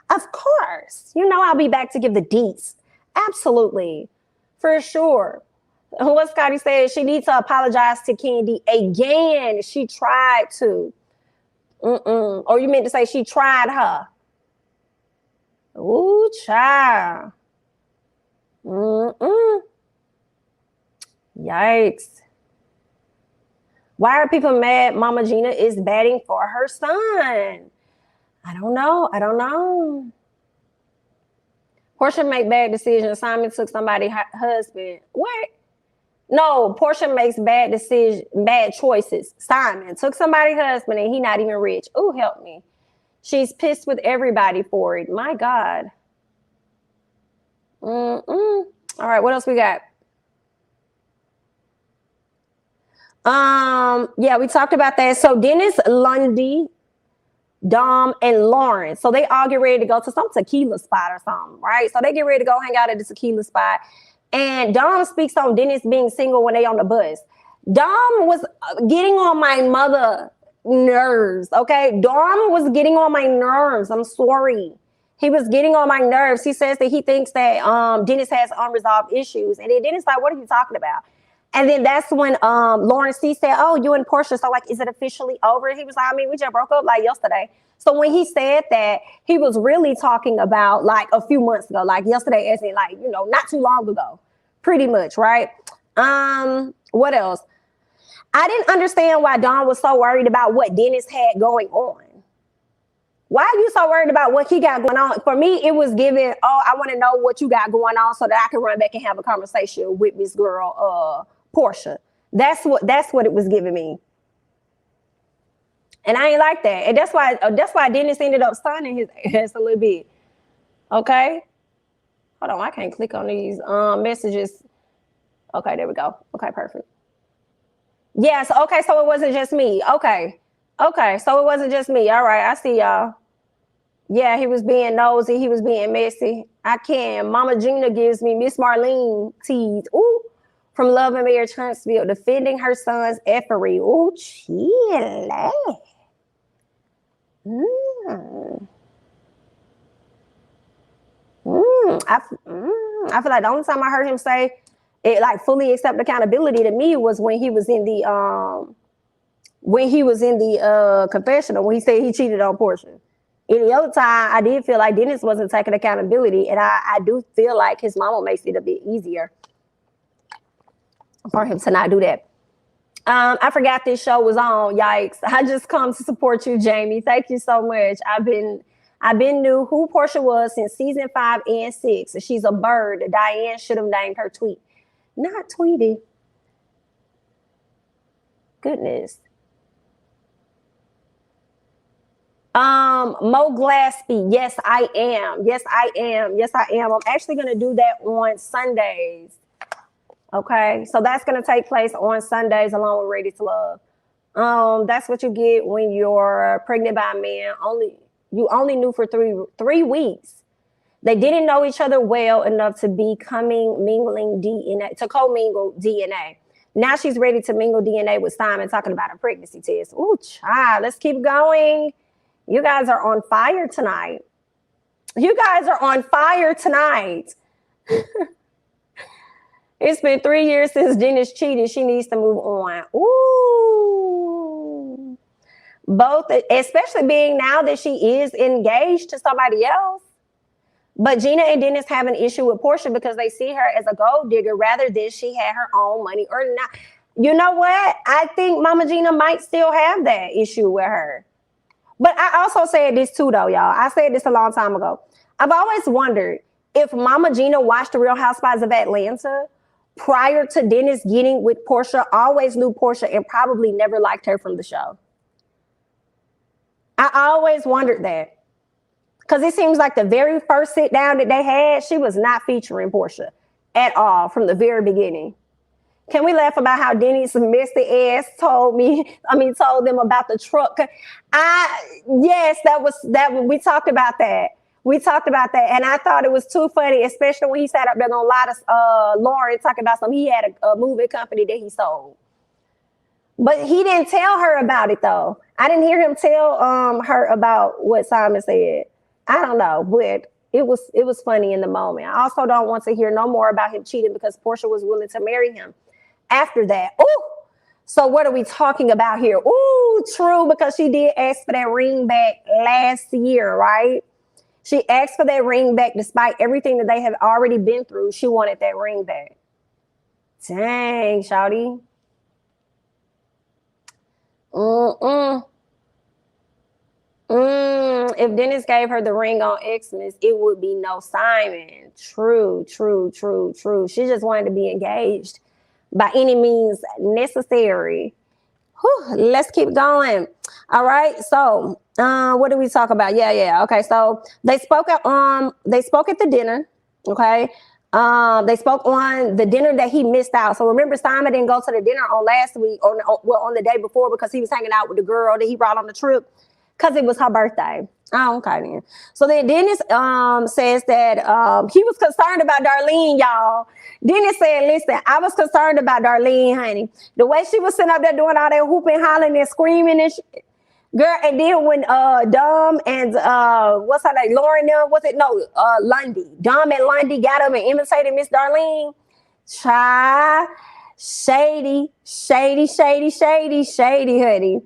Of course. You know I'll be back to give the deets. Absolutely. For sure. What Scotty said, she needs to apologize to Candy again. She tried to. Or you meant to say she tried her. Ooh, child. Yikes. Why are people mad Mama Gina is batting for her son? I don't know. Porsha make bad decisions. Simon took somebody's husband. What? No, Porsha makes bad choices. Simon took somebody's husband and he not even rich. Ooh, help me. She's pissed with everybody for it. My God. All right, what else we got? Yeah, we talked about that. So Dennis, Lundy, Dom, and Lauren. So they all get ready to go to some tequila spot or something, right? So they get ready to go hang out at the tequila spot. And Dom speaks on Dennis being single when they on the bus. Dom was getting on my mother nerves, okay? Dom was getting on my nerves. I'm sorry. He was getting on my nerves. He says that he thinks that Dennis has unresolved issues. And then Dennis like, what are you talking about? And then that's when Lauren C said, oh, you and Porsha, so like, is it officially over? He was like, I mean, we just broke up like yesterday. So when he said that, he was really talking about like a few months ago, like yesterday, as in like, you know, not too long ago, pretty much, right? What else? I didn't understand why Dawn was so worried about what Dennis had going on. Why are you so worried about what he got going on? For me, it was given, oh, I want to know what you got going on so that I can run back and have a conversation with this girl, Porsha. That's what it was giving me. And I ain't like that. And that's why Dennis ended up signing his ass a little bit. Okay. Hold on, I can't click on these messages. Okay, there we go. Okay, perfect. Yes, okay, so it wasn't just me. Okay, so it wasn't just me. All right, I see y'all. Yeah, he was being nosy. He was being messy. I can. Mama Gina gives me Miss Marlene tease. Ooh, from Love and Marriage Huntsville, defending her son's effery. Ooh, chill. I feel like the only time I heard him say it, like fully accept accountability to me, was when he was in the confessional, when he said he cheated on Porsha. Any other time, I did feel like Dennis wasn't taking accountability, and I do feel like his mama makes it a bit easier for him to not do that. I forgot this show was on. Yikes! I just come to support you, Jamie. Thank you so much. I've been knew who Porsha was since season 5 and 6. She's a bird. Diane should have named her Tweet, not Tweety. Goodness. Mo Glaspie. Yes, I am. I'm actually going to do that on Sundays. Okay. So that's going to take place on Sundays along with Ready to Love. That's what you get when you're pregnant by a man. You only knew for three weeks. They didn't know each other well enough to be mingling DNA, to co-mingle DNA. Now she's ready to mingle DNA with Simon, talking about a pregnancy test. Ooh, child, let's keep going. You guys are on fire tonight. It's been 3 years since Dennis cheated. She needs to move on. Ooh. Both, especially being now that she is engaged to somebody else. But Gina and Dennis have an issue with Porsha because they see her as a gold digger rather than she had her own money or not. You know what? I think Mama Gina might still have that issue with her. But I also said this too, though, y'all. I said this a long time ago. I've always wondered if Mama Gina watched The Real Housewives of Atlanta prior to Dennis getting with Porsha, always knew Porsha and probably never liked her from the show. I always wondered that. Because it seems like the very first sit down that they had, she was not featuring Porsha at all from the very beginning. Can we laugh about how Dennis messy ass told them about the truck? Yes, we talked about that. And I thought it was too funny, especially when he sat up there gonna lie to Lauren, talking about something. He had a moving company that he sold. But he didn't tell her about it, though. I didn't hear him tell her about what Simon said. I don't know, but it was funny in the moment. I also don't want to hear no more about him cheating because Porsha was willing to marry him after that. Ooh, so what are we talking about here? Ooh, true, because she did ask for that ring back last year, right? She asked for that ring back despite everything that they have already been through. She wanted that ring back. Dang, shawty. If Dennis gave her the ring on Xmas, it would be no Simon. True. She just wanted to be engaged by any means necessary. Whew, let's keep going. All right. So, what did we talk about? Yeah. Okay. So they spoke at the dinner. Okay. They spoke on the dinner that he missed out. So remember, Simon didn't go to the dinner on last week, on the day before, because he was hanging out with the girl that he brought on the trip because it was her birthday. Oh, okay then. So then Dennis says that he was concerned about Darlene, y'all. Dennis said, listen, I was concerned about Darlene, honey. The way she was sitting up there doing all that whooping, hollering, and screaming and shit. Girl, and then when Dom and what's her name, Lauren, Lundy. Dom and Lundy got up and imitated Miss Darlene. Child, shady, honey.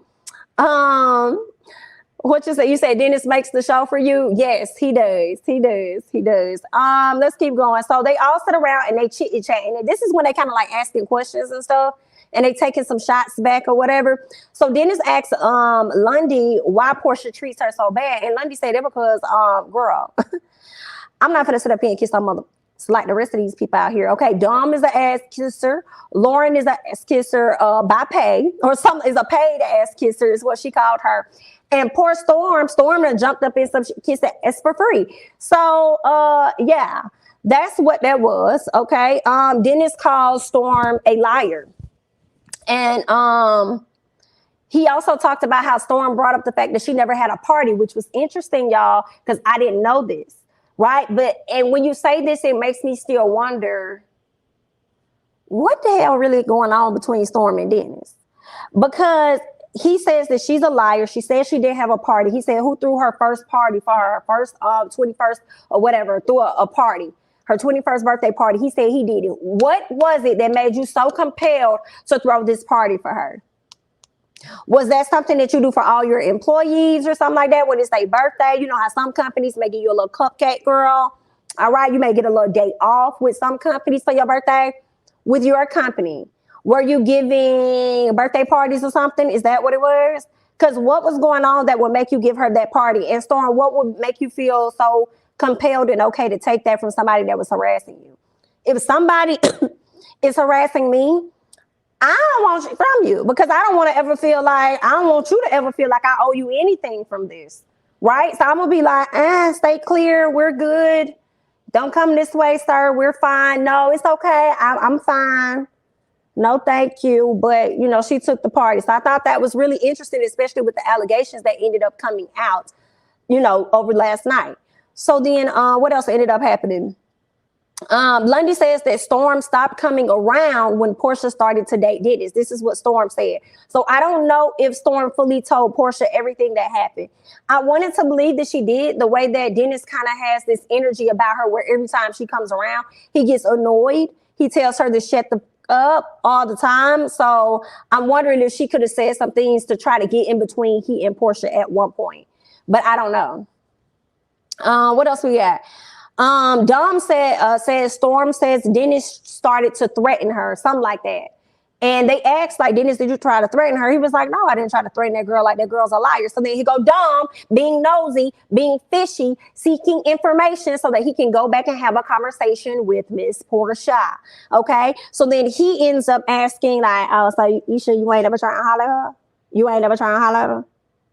What you say? You said Dennis makes the show for you? Yes, he does. Let's keep going. So they all sit around and they chit-chat, and this is when they kind of like asking questions and stuff. And they taking some shots back or whatever. So Dennis asked Lundy why Porsha treats her so bad. And Lundy said that because, girl, I'm not gonna sit up here and kiss her mother. It's like the rest of these people out here. Okay, Dom is an ass kisser. Lauren is an ass kisser by pay, or some is a paid ass kisser is what she called her. And poor Storm done jumped up in some kiss ass for free. So yeah, that's what that was. Okay. Dennis called Storm a liar. And he also talked about how Storm brought up the fact that she never had a party, which was interesting, y'all, because I didn't know this. Right. And when you say this, it makes me still wonder what the hell really going on between Storm and Dennis, because he says that she's a liar. She says she didn't have a party. He said, who threw her first party for her first 21st or whatever, threw a party, her 21st birthday party. He said he did it. What was it that made you so compelled to throw this party for her? Was that something that you do for all your employees or something like that when it's their birthday? You know how some companies may give you a little cupcake, girl. All right, you may get a little day off with some companies for your birthday. With your company, were you giving birthday parties or something? Is that what it was? Because what was going on that would make you give her that party? And Storm, what would make you feel so compelled and okay to take that from somebody that was harassing you? If somebody is harassing me, I don't want it from you, because I don't want to ever feel like, I don't want you to ever feel like I owe you anything from this, right? So I'm going to be like, stay clear. We're good. Don't come this way, sir. We're fine. No, it's okay. I'm fine. No, thank you. But, you know, she took the party. So I thought that was really interesting, especially with the allegations that ended up coming out, you know, over last night. So then what else ended up happening? Lundy says that Storm stopped coming around when Porsha started to date Dennis. This is what Storm said. So I don't know if Storm fully told Porsha everything that happened. I wanted to believe that she did, the way that Dennis kind of has this energy about her where every time she comes around, he gets annoyed. He tells her to shut the up all the time. So I'm wondering if she could have said some things to try to get in between he and Porsha at one point. But I don't know. What else we got? Dom says Storm says Dennis started to threaten her, something like that. And they asked, like, Dennis, did you try to threaten her? He was like, no, I didn't try to threaten that girl. Like, that girl's a liar. So then he go, Dom, being nosy, being fishy, seeking information so that he can go back and have a conversation with Miss Porsha. Okay. So then he ends up asking, like, oh, so you sure you ain't ever trying to holler at her? You ain't ever trying to holler at her?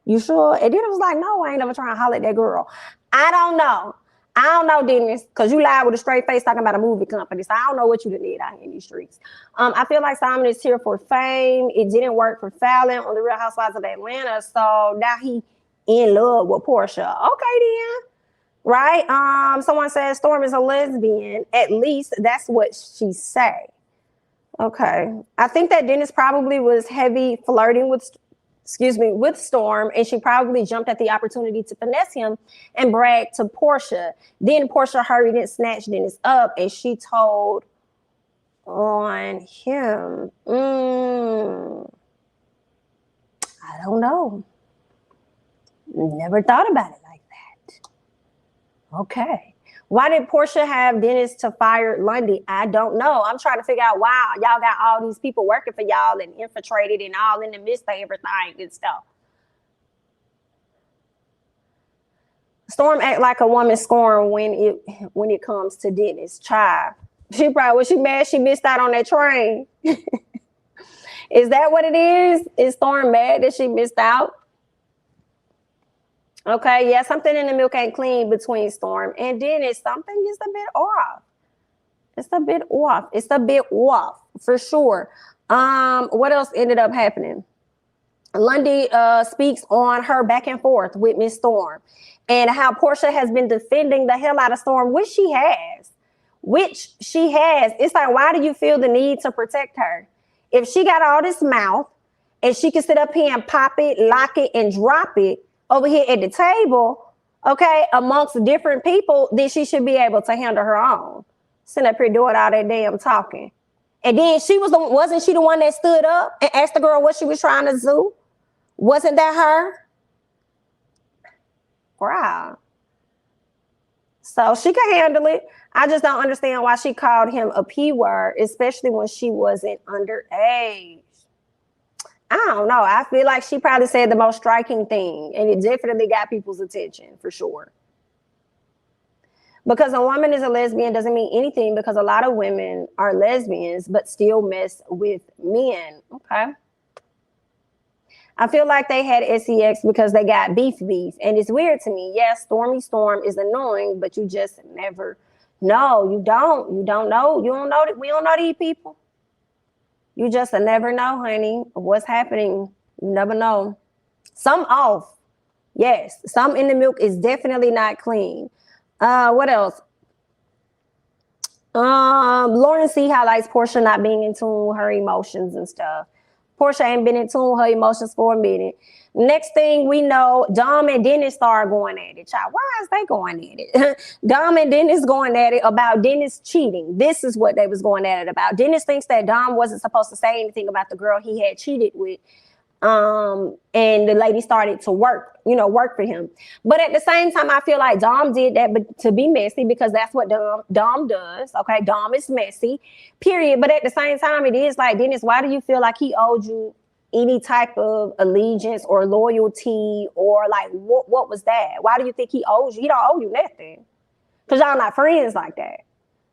You sure? And then it was like, no, I ain't never trying to holler at that girl. I don't know. I don't know, Dennis, because you lied with a straight face talking about a movie company. So I don't know what you did out here in these streets. I feel like Simon is here for fame. It didn't work for Fallon on the Real Housewives of Atlanta. So now he in love with Porsha. Okay, then. Right? Someone says Storm is a lesbian. At least that's what she say. Okay. I think that Dennis probably was heavy flirting with Storm, and she probably jumped at the opportunity to finesse him and brag to Porsha. Then Porsha hurried and snatched Dennis up, and she told on him. I don't know. Never thought about it like that. Okay. Why did Porsha have Dennis to fire Lundy? I don't know. I'm trying to figure out why y'all got all these people working for y'all and infiltrated and all in the midst of everything and stuff. Storm act like a woman scorned when it comes to Dennis. Child. She probably was she mad she missed out on that train. Is that what it is? Is Storm mad that she missed out? Okay, yeah, something in the milk ain't clean between Storm and Dennis. Something is a bit off. It's a bit off. It's a bit off for sure. What else ended up happening? Lundy speaks on her back and forth with Miss Storm and how Porsha has been defending the hell out of Storm, which she has. It's like, why do you feel the need to protect her? If she got all this mouth and she can sit up here and pop it, lock it, and drop it over here at the table, okay, amongst different people, then she should be able to handle her own. Sitting up here doing all that damn talking. And then wasn't she the one that stood up and asked the girl what she was trying to do? Wasn't that her? Wow. So she could handle it. I just don't understand why she called him a P word, especially when she wasn't underage. I don't know. I feel like she probably said the most striking thing, and it definitely got people's attention for sure. Because a woman is a lesbian doesn't mean anything, because a lot of women are lesbians but still mess with men. Okay. I feel like they had sex because they got beef. And it's weird to me. Yes, Stormy Storm is annoying, but you just never know. You don't know. You don't know that we don't know these people. You just never know, honey, what's happening. You never know. Some off. Yes. Some in the milk is definitely not clean. What else? Lauren C highlights Porsha not being in tune with her emotions and stuff. Porsha ain't been in tune with her emotions for a minute. Next thing we know, Dom and Dennis start going at it. Child, why is they going at it? Dom and Dennis going at it about Dennis cheating. This is what they was going at it about. Dennis thinks that Dom wasn't supposed to say anything about the girl he had cheated with. And the lady started to work for him. But at the same time, I feel like Dom did that to be messy, because that's what Dom does. Okay, Dom is messy, period. But at the same time, it is like, Dennis, why do you feel like he owed you any type of allegiance or loyalty, or like what was that? Why do you think he owes you? He don't owe you nothing, because y'all not friends like that.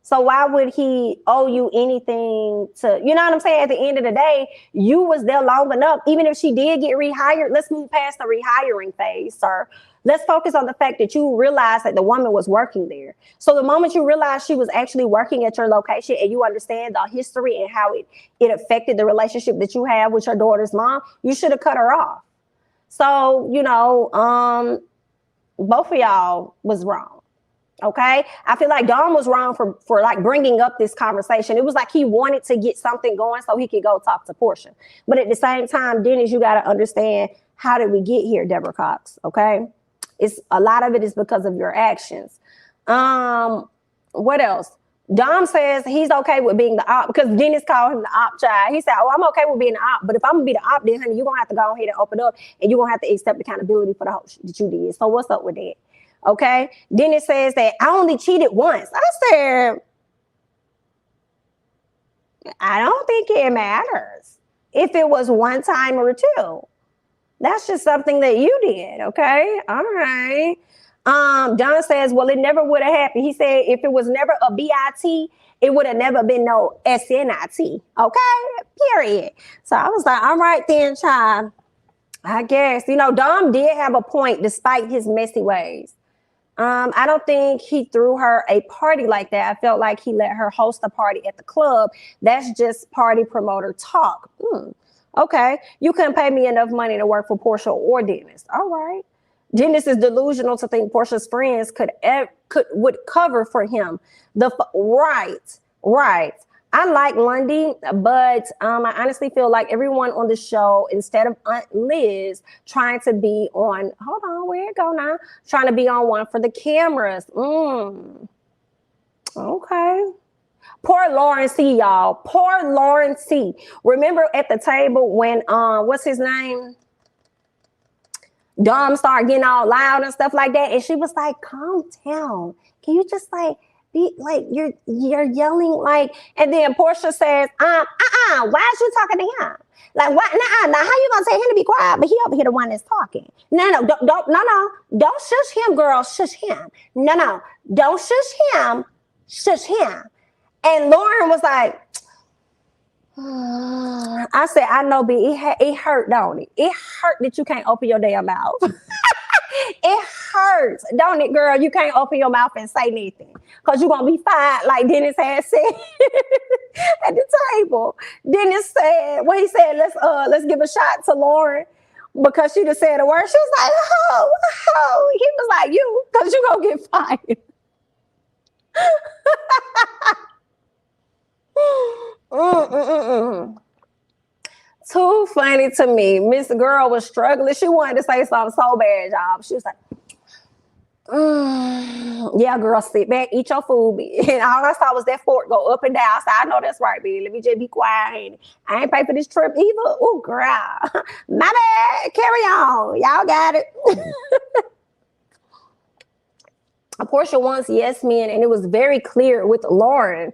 So why would he owe you anything to, you know what I'm saying? At the end of the day, you was there long enough. Even if she did get rehired, let's move past the rehiring phase, sir. Let's focus on the fact that you realized that the woman was working there. So the moment you realize she was actually working at your location, and you understand the history and how it affected the relationship that you have with your daughter's mom, you should have cut her off. So, both of y'all was wrong. Okay, I feel like Dom was wrong for like bringing up this conversation. It was like he wanted to get something going so he could go talk to Porsha. But at the same time, Dennis, you got to understand, how did we get here, Deborah Cox? Okay, it's a lot of it is because of your actions. What else? Dom says he's okay with being the op, because Dennis called him the op child. He said, "Oh, I'm okay with being the op, but if I'm gonna be the op, then honey, you're gonna have to go ahead and open up, and you're gonna have to accept accountability for the whole shit that you did." So what's up with that? Okay. Dennis says that I only cheated once. I said, I don't think it matters if it was one time or two. That's just something that you did. Okay. All right. Don says, well, it never would have happened. He said, if it was never a BIT, it would have never been no SNIT. Okay. Period. So I was like, all right then, child. I guess, Dom did have a point despite his messy ways. I don't think he threw her a party like that. I felt like he let her host a party at the club. That's just party promoter talk. Okay. You couldn't pay me enough money to work for Porsha or Dennis. All right. Dennis is delusional to think Porsha's friends would cover for him. Right. I like Lundy, but I honestly feel like everyone on the show, instead of Aunt Liz trying to be on, hold on, where it go now? Trying to be on one for the cameras. Okay. Poor Lauren C, y'all. Poor Lauren C. Remember at the table when, what's his name? Dom started getting all loud and stuff like that. And she was like, calm down. Can you just be like, you're yelling like, and then Porsha says, why is you talking to him? Like, what? Now how you gonna tell him to be quiet, but he over here the one that's talking? No, don't shush him, girl, shush him. No, don't shush him. And Lauren was like, I said, I know, but it hurt, don't it? It hurt that you can't open your damn mouth. It hurts, don't it, girl? You can't open your mouth and say anything, because you're going to be fine, like Dennis had said at the table. Dennis said, he said, let's give a shot to Lauren, because she just said a word. She was like, oh. He was like, you, because you're going to get fired. Too funny to me. Miss Girl was struggling. She wanted to say something so bad, y'all. She was like, yeah, girl, sit back, eat your food. And all I saw was that fork go up and down. So I know that's right, baby. Let me just be quiet. I ain't pay for this trip either. Oh, girl. My bad. Carry on. Y'all got it. Porsha wants yes men, and it was very clear with Lauren.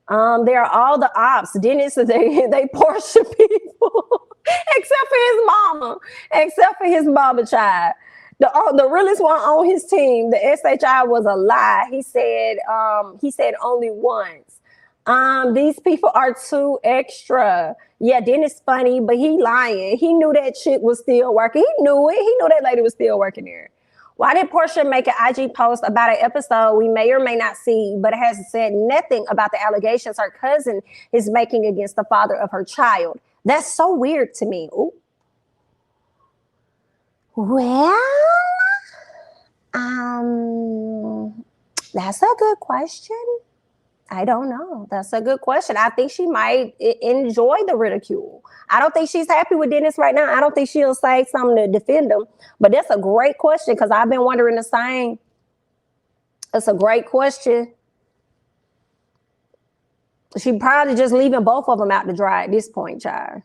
They are all the ops. Dennis, they Porsha people, except for his mama child. The realest one on his team, the SHI was a lie. He said only once. These people are too extra. Yeah, Dennis funny, but he lying. He knew that chick was still working. He knew it. He knew that lady was still working there. Why did Porsha make an IG post about an episode we may or may not see, but has said nothing about the allegations her cousin is making against the father of her child? That's so weird to me. Ooh. Well, that's a good question. I don't know. That's a good question. I think she might enjoy the ridicule. I don't think she's happy with Dennis right now. I don't think she'll say something to defend him. But that's a great question because I've been wondering the same. It's a great question. She probably just leaving both of them out to dry at this point, child.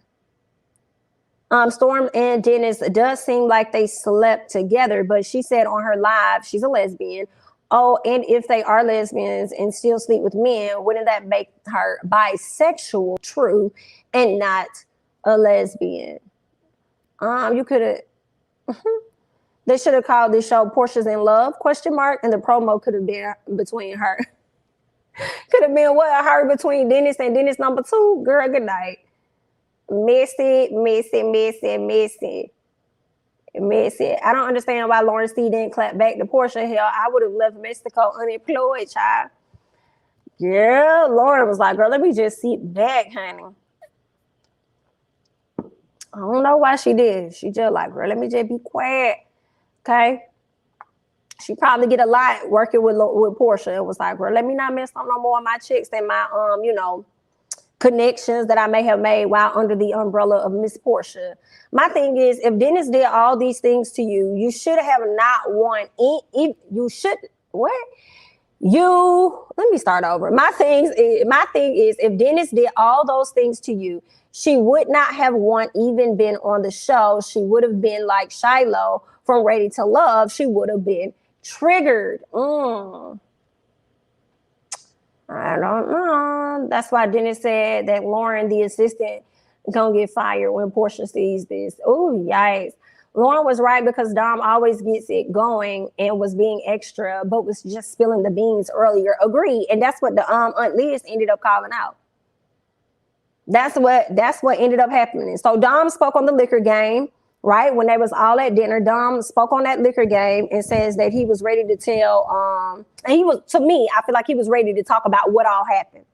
Storm and Dennis does seem like they slept together, but she said on her live, she's a lesbian. Oh, and if they are lesbians and still sleep with men, wouldn't that make her bisexual, true, and not a lesbian? You could have, they should have called this show Portia's in Love, ? And the promo could have been between her. Could have been what? Her between Dennis and Dennis number 2? Girl, good night. Messy. I don't understand why Lauren C. didn't clap back to Porsha. Hell, I would have left Mexico unemployed, child. Yeah, Lauren was like, girl, let me just sit back, honey. I don't know why she did. She just like, girl, let me just be quiet. Okay. She probably get a lot working with Porsha. It was like, girl, let me not mess up no more of my chicks and my, connections that I may have made while under the umbrella of Miss Porsha. My thing is, if Dennis did all these things to you, you should have not won. You should, what? Let me start over. My thing is, if Dennis did all those things to you, she would not have even been on the show. She would have been like Shiloh from Ready to Love. She would have been triggered. I don't know. That's why Dennis said that Lauren, the assistant, gonna get fired when Porsha sees this. Oh, yikes. Lauren was right because Dom always gets it going and was being extra, but was just spilling the beans earlier. Agree. And that's what the Aunt Liz ended up calling out. That's what ended up happening. So Dom spoke on the liquor game, right? When they was all at dinner, Dom spoke on that liquor game and says that he was ready to tell, and he was, to me, I feel like he was ready to talk about what all happened.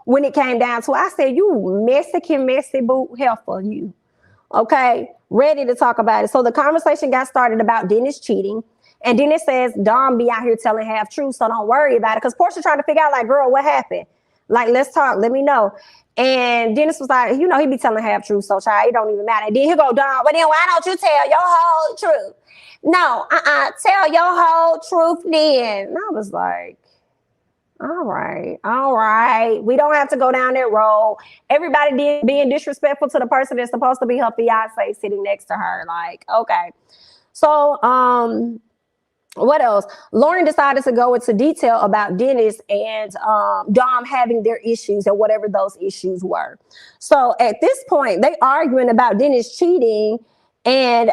When it came down to it, I said, you messy boot heifer, you. Okay, ready to talk about it. So the conversation got started about Dennis cheating. And Dennis says, Dom be out here telling half truth, so don't worry about it. Because Porsha trying to figure out, like, girl, what happened? Like, let's talk, let me know. And Dennis was like, he be telling half truth, so child, it don't even matter. And then he go, Dom, but then why don't you tell your whole truth? No, tell your whole truth then. And I was like, all right. We don't have to go down that road. Everybody being disrespectful to the person that's supposed to be her fiance sitting next to her. Like, okay. So, what else? Lauren decided to go into detail about Dennis and Dom having their issues and whatever those issues were. So at this point, they arguing about Dennis cheating and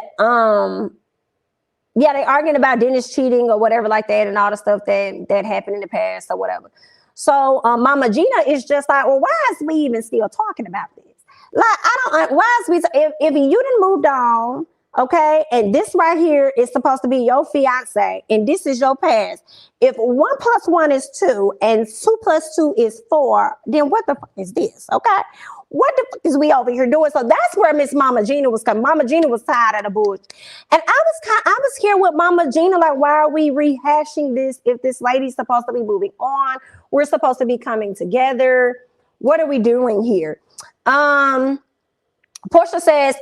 they arguing about Dennis cheating or whatever like that and all the stuff that happened in the past or whatever. So Mama Gina is just like, well, why is we even still talking about this? Like, why is we, if you done moved on, okay, and this right here is supposed to be your fiance, and this is your past. If 1 + 1 is 2, and 2 + 2 is 4, then what the fuck is this? Okay, what the fuck is we over here doing? So that's where Miss Mama Gina was coming. Mama Gina was tired of the bullshit, and I was here with Mama Gina, like, why are we rehashing this? If this lady's supposed to be moving on, we're supposed to be coming together. What are we doing here? Porsha says,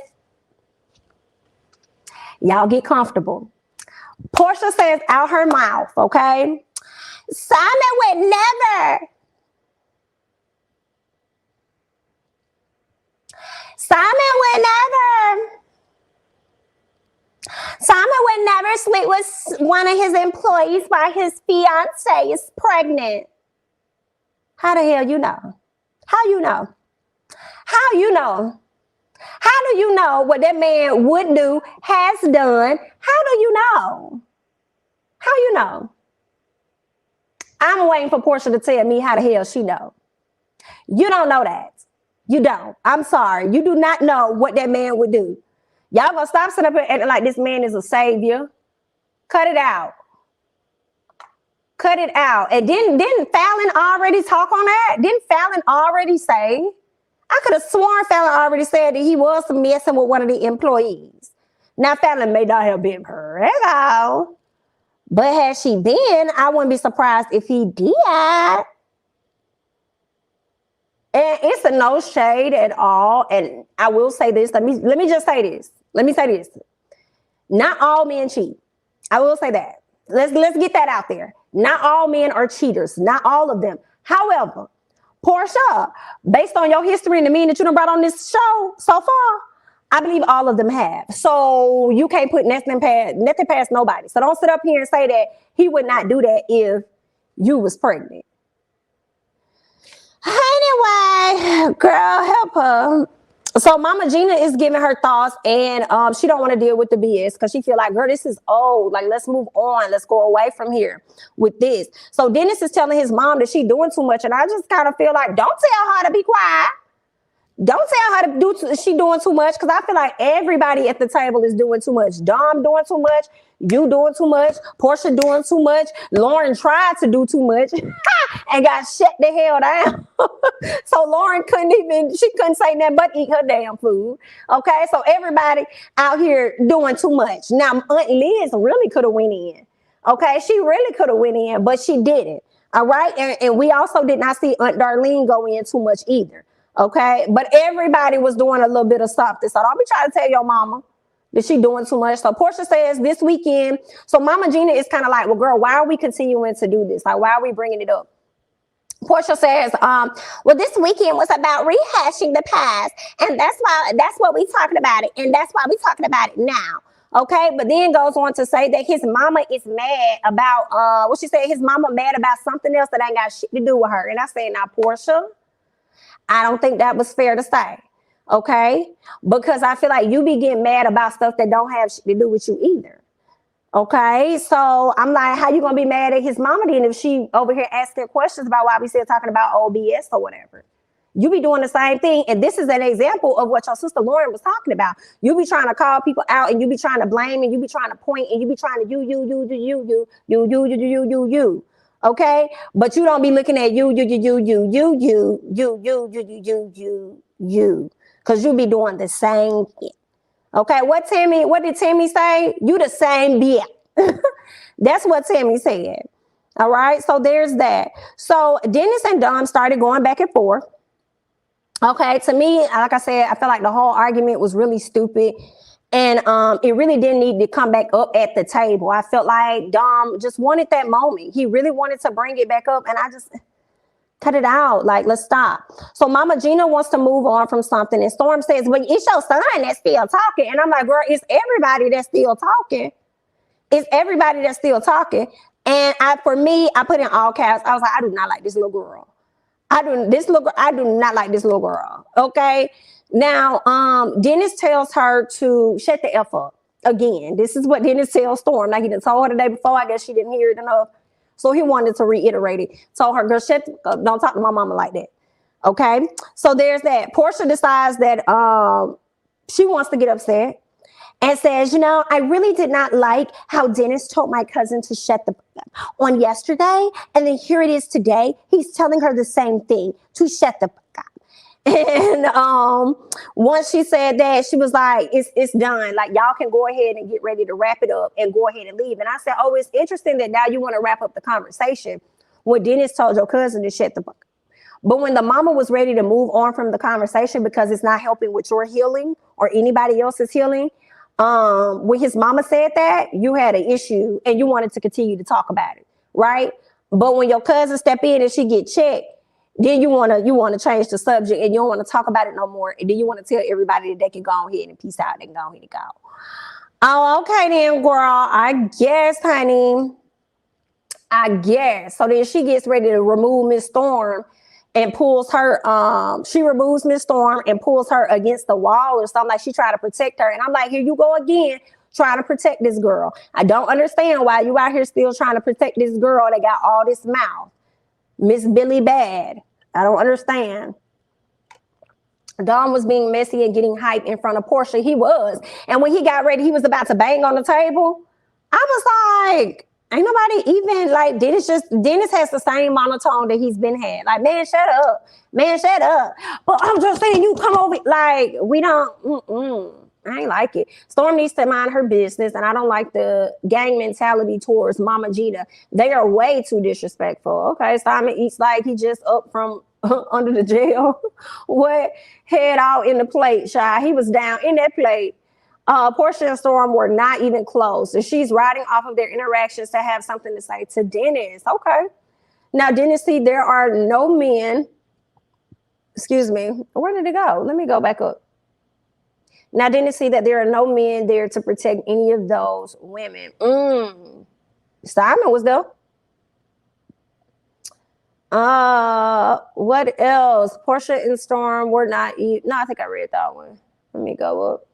y'all get comfortable. Porsha says out her mouth, okay? Simon would never. Simon would never sleep with one of his employees while his fiance is pregnant. How the hell you know? How you know? How do you know what that man would do, has done? How do you know? How you know? I'm waiting for Porsha to tell me how the hell she know. You don't know that. You don't. I'm sorry. You do not know what that man would do. Y'all gonna stop sitting up here acting like this man is a savior. Cut it out. Cut it out. And didn't Fallon already talk on that? Didn't Fallon already say? I could have sworn Fallon already said that he was messing with one of the employees. Now, Fallon may not have been her at all. But had she been, I wouldn't be surprised if he did. And it's a no shade at all. And I will say this. Let me just say this. Let me say this. Not all men cheat. I will say that. Let's get that out there. Not all men are cheaters. Not all of them. However, Porsha, based on your history and the men that you done brought on this show so far, I believe all of them have. So you can't put nothing past nobody. So don't sit up here and say that he would not do that if you was pregnant. Anyway, girl, help her. So Mama Gina is giving her thoughts, and she don't want to deal with the BS because she feel like, girl, this is old. Like, let's move on. Let's go away from here with this. So Dennis is telling his mom that she doing too much, and I just kind of feel like, don't tell her to be quiet. Don't tell her to do she doing too much, because I feel like everybody at the table is doing too much. Dom doing too much. You doing too much. Porsha doing too much. Lauren tried to do too much and got shut the hell down. So Lauren couldn't say nothing but eat her damn food. Okay, so everybody out here doing too much. Now Aunt Liz really could have went in. Okay, she really could have went in, but she didn't. All right, and we also did not see Aunt Darlene go in too much either. Okay, but everybody was doing a little bit of something. So don't be trying to tell your mama that she doing too much. So Porsha says this weekend. So Mama Gina is kind of like, well, girl, why are we continuing to do this? Like, why are we bringing it up? Porsha says, well, this weekend was about rehashing the past, and that's what we talking about it, and that's why we talking about it now. Okay, but then goes on to say that his mama is mad about what she said. His mama mad about something else that ain't got shit to do with her. And I said, now Porsha, I don't think that was fair to say, okay? Because I feel like you be getting mad about stuff that don't have shit to do with you either, okay? So I'm like, how you gonna be mad at his mama then if she over here asking questions about why we still talking about OBS or whatever? You be doing the same thing, and this is an example of what your sister Lauren was talking about. You be trying to call people out, and you be trying to blame, and you be trying to point, and you be trying to you. Okay, but you don't be looking at you, because you be doing the same thing. Okay, what did Tammy say? You the same bitch. That's what Tammy said. All right, so there's that. So Dennis and Dom started going back and forth. Okay, to me, like I said, I feel like the whole argument was really stupid. And it really didn't need to come back up at the table. I felt like Dom just wanted that moment. He really wanted to bring it back up, and I just cut it out. Like, let's stop. So Mama Gina wants to move on from something, and Storm says, well, it's your son that's still talking. And I'm like, girl, it's everybody that's still talking. It's everybody that's still talking. And for me, I put in all caps. I was like, I do not like this little girl. I do not like this little girl. Okay. Now, Dennis tells her to shut the F up again. This is what Dennis tells Storm. Like he done told her the day before. I guess she didn't hear it enough. So he wanted to reiterate it. Told her, girl, shut up. Don't talk to my mama like that. Okay. So there's that. Porsha decides that she wants to get upset and says, you know, I really did not like how Dennis told my cousin to shut the fuck up on yesterday. And then here it is today. He's telling her the same thing, to shut the fuck up. And once she said that, she was like, it's done. Like, y'all can go ahead and get ready to wrap it up and go ahead and leave. And I said, oh, it's interesting that now you want to wrap up the conversation when Dennis told your cousin to shut the fuck up. But when the mama was ready to move on from the conversation because it's not helping with your healing or anybody else's healing, when his mama said that, you had an issue and you wanted to continue to talk about it, right? But when your cousin step in and she get checked, then you want to change the subject and you don't want to talk about it no more. And then you want to tell everybody that they can go ahead and peace out. They can go ahead and go. Oh, okay then, girl. I guess, honey. I guess. So then she gets ready to remove Miss Storm. and pulls her, she removes Miss Storm and pulls her against the wall or something, like she tried to protect her. And I'm like, here you go again, trying to protect this girl. I don't understand why you out here still trying to protect this girl that got all this mouth. Miss Billy Bad. I don't understand. Dom was being messy and getting hype in front of Porsha. He was. And when he got ready, he was about to bang on the table. I was like, ain't nobody even, like, Dennis has the same monotone that he's been had. Like, man, shut up. Man, shut up. But I'm just saying, you come over, like, we don't, I ain't like it. Storm needs to mind her business, and I don't like the gang mentality towards Mama Gina. They are way too disrespectful. Okay, Simon eats like he just up from under the jail. What? Head out in the plate, Shy. He was down in that plate. Porsha and Storm were not even close. And she's riding off of their interactions to have something to say to Dennis. Okay. Now, Dennis, see, there are no men. Excuse me. Where did it go? Let me go back up. Now, Dennis, see that there are no men there to protect any of those women. Simon was there. What else? Porsha and Storm were not. No, I think I read that one. Let me go up.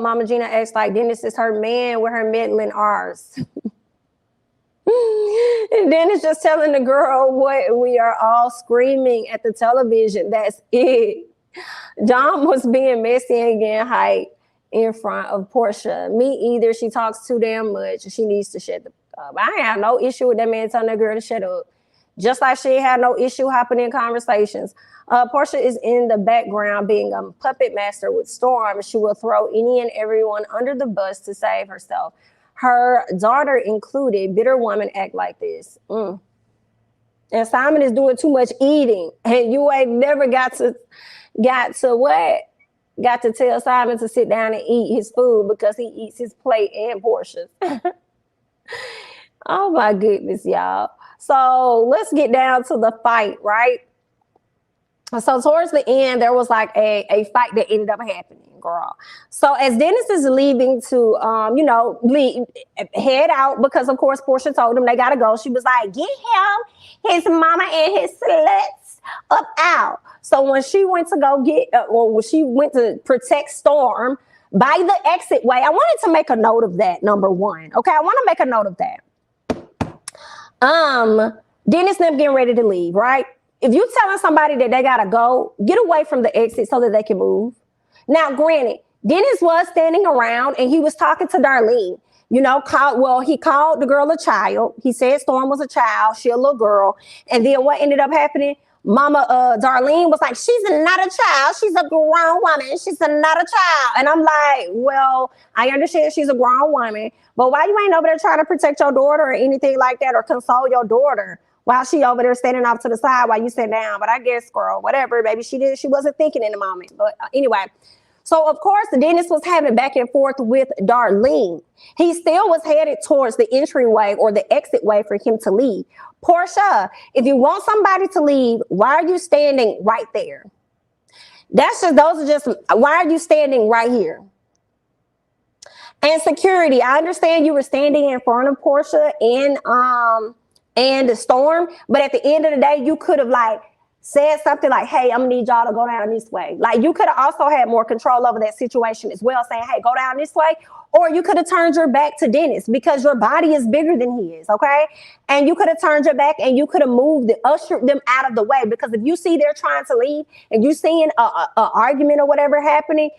Mama Gina acts like Dennis is her man with her meddling ours. And Dennis just telling the girl what we are all screaming at the television. That's it. Dom was being messy and getting hype in front of Porsha. Me either. She talks too damn much. She needs to shut the up. I have no issue with that man telling that girl to shut up. Just like she had no issue hopping in conversations. Porsha is in the background being a puppet master with Storm. She will throw any and everyone under the bus to save herself. Her daughter included. Bitter woman act like this. And Simon is doing too much eating. And you ain't never got to what? Got to tell Simon to sit down and eat his food because he eats his plate and portions. Oh my goodness, y'all. So let's get down to the fight, right? So towards the end, there was like a fight that ended up happening, girl. So as Dennis is leaving to, head out, because of course Porsha told him they gotta go. She was like, get him, his mama and his sluts up out. So when she went to go get, when she went to protect Storm by the exit way, I wanted to make a note of that, number one. Okay, I want to make a note of that. Dennis and them getting ready to leave, right? If you telling somebody that they gotta go, get away from the exit so that they can move. Now, granted, Dennis was standing around and he was talking to Darlene. He called the girl a child. He said Storm was a child, she a little girl. And then what ended up happening? Mama Darlene was like, she's not a child. She's a grown woman. She's not a child. And I'm like, well, I understand she's a grown woman, but why you ain't over there trying to protect your daughter or anything like that, or console your daughter while she over there standing off to the side while you sit down? But I guess, girl, whatever, baby, she wasn't thinking in the moment. But anyway, so of course, Dennis was having back and forth with Darlene. He still was headed towards the entryway or the exit way for him to leave. Porsha, if you want somebody to leave, why are you standing right there? Why are you standing right here? And security, I understand you were standing in front of Porsha and the Storm, but at the end of the day, you could have said something like, hey, I'm gonna need y'all to go down this way. Like, you could have also had more control over that situation as well, saying, hey, go down this way. Or you could have turned your back to Dennis because your body is bigger than he is, okay? And you could have turned your back and you could have ushered them out of the way, because if you see they're trying to leave and you seeing a argument or whatever happening,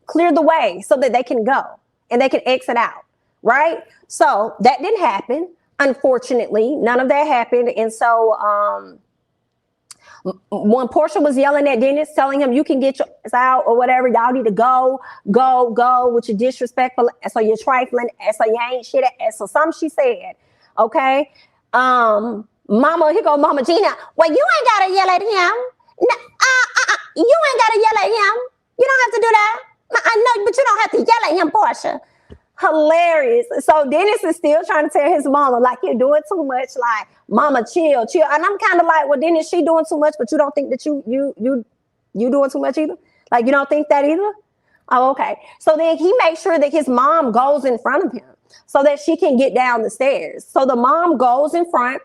clear the way so that they can go and they can exit out, right? So that didn't happen. Unfortunately, none of that happened. And so when Porsha was yelling at Dennis, telling him you can get your ass out or whatever, y'all need to go with your disrespectful, so you're trifling, so you ain't shit, so something she said, okay? Mama Gina, well, you ain't gotta yell at him. No, you ain't gotta yell at him. You don't have to do that. I know, but you don't have to yell at him, Porsha. Hilarious. So Dennis is still trying to tell his mama, you're doing too much, mama, chill. And I'm kind of like, well, Dennis, she doing too much, but you don't think that you doing too much either? You don't think that either? Oh, okay. So then he makes sure that his mom goes in front of him so that she can get down the stairs. So the mom goes in front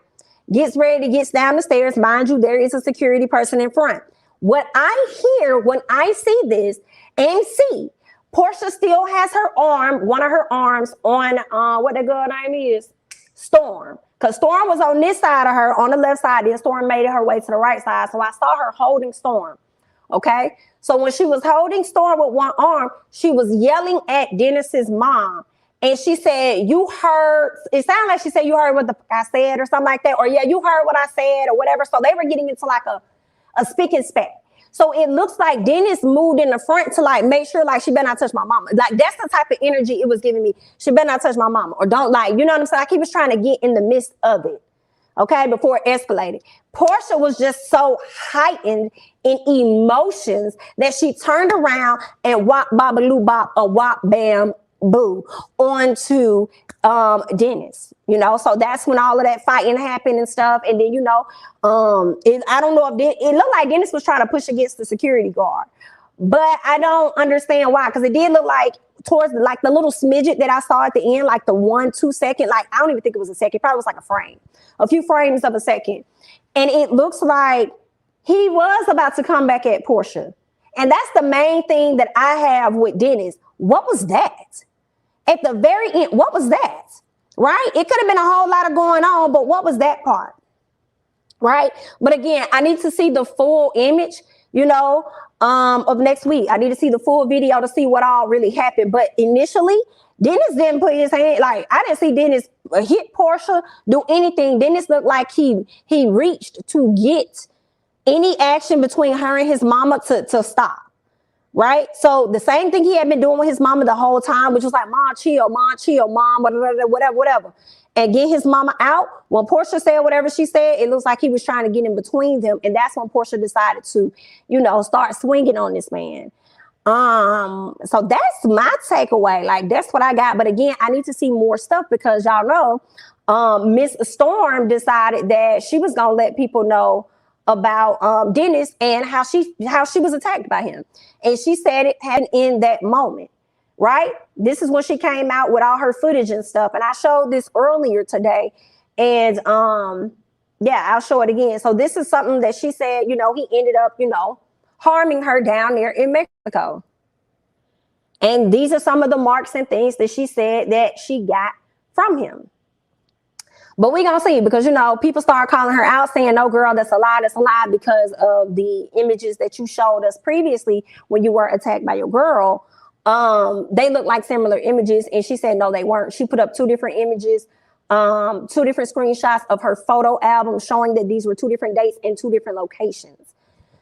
gets ready, gets down the stairs. Mind you, there is a security person in front. What I hear when I see this and see Porsha still has her arm, one of her arms on what the girl name is, Storm. Because Storm was on this side of her, on the left side, then Storm made her way to the right side. So I saw her holding Storm. Okay. So when she was holding Storm with one arm, she was yelling at Dennis's mom. And she said, you heard, it sounded like she said, you heard what I said or something like that. Or yeah, you heard what I said or whatever. So they were getting into like a speak and spat. So it looks like Dennis moved in the front to like make sure like she better not touch my mama. Like that's the type of energy it was giving me. She better not touch my mama or don't like, you know what I'm saying? Like he was trying to get in the midst of it. Okay, before it escalated. Porsha was just so heightened in emotions that she turned around and wop babaloo bop a wop bam boo onto Dennis, you know. So that's when all of that fighting happened and stuff. And then, you know, I don't know if it looked like Dennis was trying to push against the security guard, but I don't understand why, because it did look like towards like the little smidget that I saw at the end, like the 1-2 second, like I don't even think it was a second, it probably was like a few frames of a second. And it looks like he was about to come back at Porsha. And that's the main thing that I have with Dennis. What was that? At the very end, what was that? Right? It could have been a whole lot of going on, but what was that part? Right? But again, I need to see the full image, you know, of next week. I need to see the full video to see what all really happened. But initially, Dennis didn't put his hand, like I didn't see Dennis hit Porsha, do anything. Dennis looked like he reached to get any action between her and his mama to stop. Right? So the same thing he had been doing with his mama the whole time, which was like, mom, chill, mom, whatever. And get his mama out. When Porsha said whatever she said, it looks like he was trying to get in between them. And that's when Porsha decided to, you know, start swinging on this man. So that's my takeaway. Like, that's what I got. But again, I need to see more stuff because y'all know, Miss Storm decided that she was going to let people know about Dennis and how she was attacked by him. And she said it happened in that moment. Right? This is when she came out with all her footage and stuff. And I showed this earlier today. And yeah, I'll show it again. So this is something that she said, you know, he ended up, you know, harming her down there in Mexico. And these are some of the marks and things that she said that she got from him. But we gonna see, because, you know, people start calling her out saying, no, girl, that's a lie because of the images that you showed us previously when you were attacked by your girl. They look like similar images. And she said, no, they weren't. She put up 2 different images, 2 different screenshots of her photo album showing that these were 2 different dates and 2 different locations.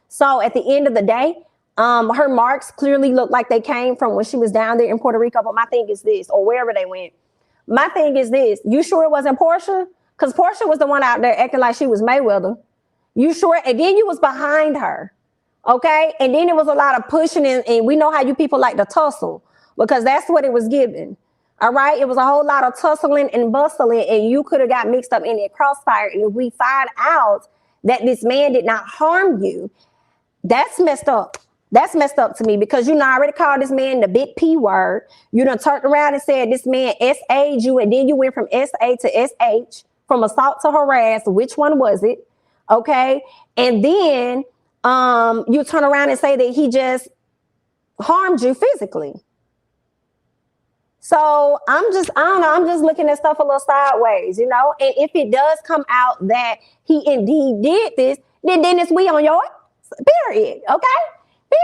So at the end of the day, her marks clearly look like they came from when she was down there in Puerto Rico. But my thing is this, or wherever they went. My thing is this, you sure it wasn't Porsha? Because Porsha was the one out there acting like she was Mayweather. You sure? And then you was behind her. Okay. And then it was a lot of pushing and we know how you people like to tussle because that's what it was given. All right. It was a whole lot of tussling and bustling and you could have got mixed up in that crossfire. And if we find out that this man did not harm you, that's messed up. That's messed up to me because, you know, I already called this man the big P word. You done turned around and said this man S-A'd you and then you went from S-A to S-H, from assault to harass. Which one was it? Okay. And then you turn around and say that he just harmed you physically. So I don't know, I'm just looking at stuff a little sideways, you know, and if it does come out that he indeed did this, then it's we on your period. Okay.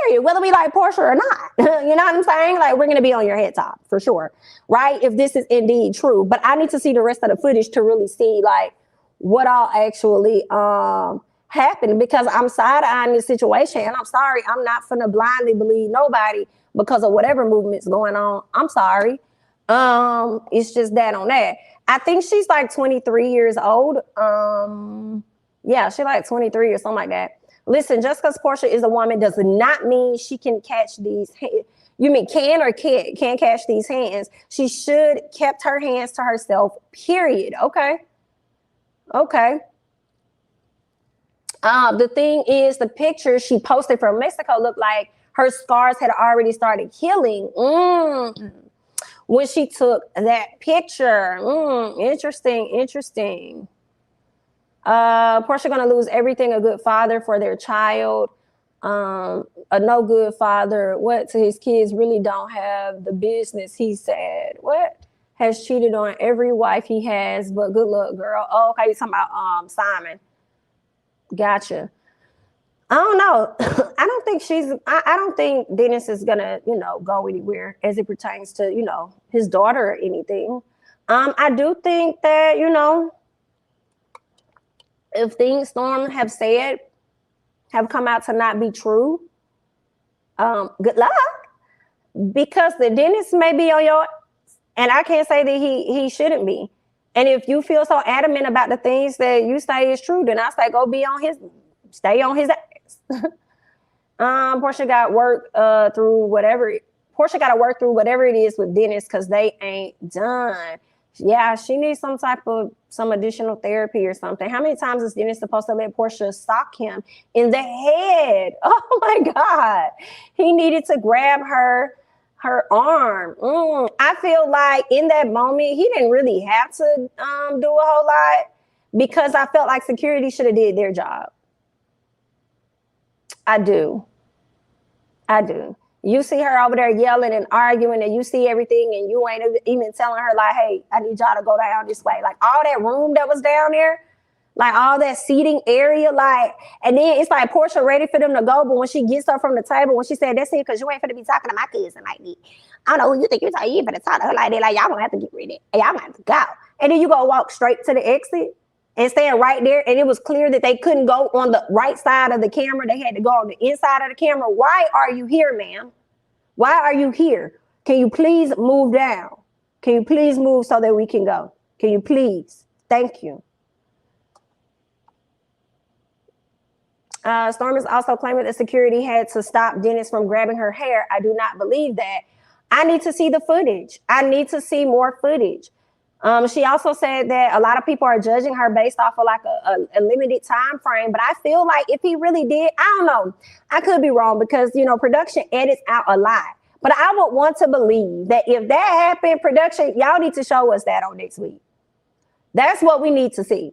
Period. Whether we like Porsha or not, you know what I'm saying? Like, we're going to be on your head top for sure. Right. If this is indeed true, but I need to see the rest of the footage to really see like what all actually, happened, because I'm side-eyeing this situation and I'm sorry, I'm not finna blindly believe nobody because of whatever movement's going on. I'm sorry. It's just that on that. I think she's like 23 years old. Yeah, she's like 23 or something like that. Listen, just because Porsha is a woman does not mean she can catch these. You mean can or can't catch these hands? She should kept her hands to herself, period. Okay. Okay. The thing is, the picture she posted from Mexico looked like her scars had already started healing. When she took that picture. Interesting. Porsha gonna lose everything, a good father for their child. A no good father, what, to his kids, really don't have the business, he said. What? Has cheated on every wife he has, but good luck, girl. Oh, okay, you're talking about Simon. Gotcha. I don't know. I don't think I don't think Dennis is gonna, go anywhere as it pertains to, his daughter or anything. I do think that, if things Storm have said have come out to not be true, good luck. Because the Dennis may be on your, and I can't say that he shouldn't be. And if you feel so adamant about the things that you say is true, then I say stay on his ass. Porsha got work through whatever. Porsha got to work through whatever it is with Dennis because they ain't done. Yeah, she needs some additional therapy or something. How many times is Dennis supposed to let Porsha sock him in the head? Oh my God. He needed to grab her arm. I feel like in that moment, he didn't really have to do a whole lot because I felt like security should have did their job. I do. You see her over there yelling and arguing and you see everything and you ain't even telling her like, hey, I need y'all to go down this way. Like all that room that was down there, like all that seating area, like, and then it's like Porsha ready for them to go, but when she gets up from the table, when she said, that's it, because you ain't finna be talking to my cousin like that. I don't know who you think you're talking, you finna talk to her like that, like y'all don't have to get rid of it. Y'all don't have to go. And then you go walk straight to the exit and stand right there, and it was clear that they couldn't go on the right side of the camera. They had to go on the inside of the camera. Why are you here, ma'am? Why are you here? Can you please move down? Can you please move so that we can go? Can you please? Thank you. Storm is also claiming that security had to stop Dennis from grabbing her hair. I do not believe that. I need to see the footage. I need to see more footage. She also said that a lot of people are judging her based off of like a limited time frame. But I feel like if he really did, I don't know. I could be wrong because, production edits out a lot. But I would want to believe that if that happened, production, y'all need to show us that on next week. That's what we need to see.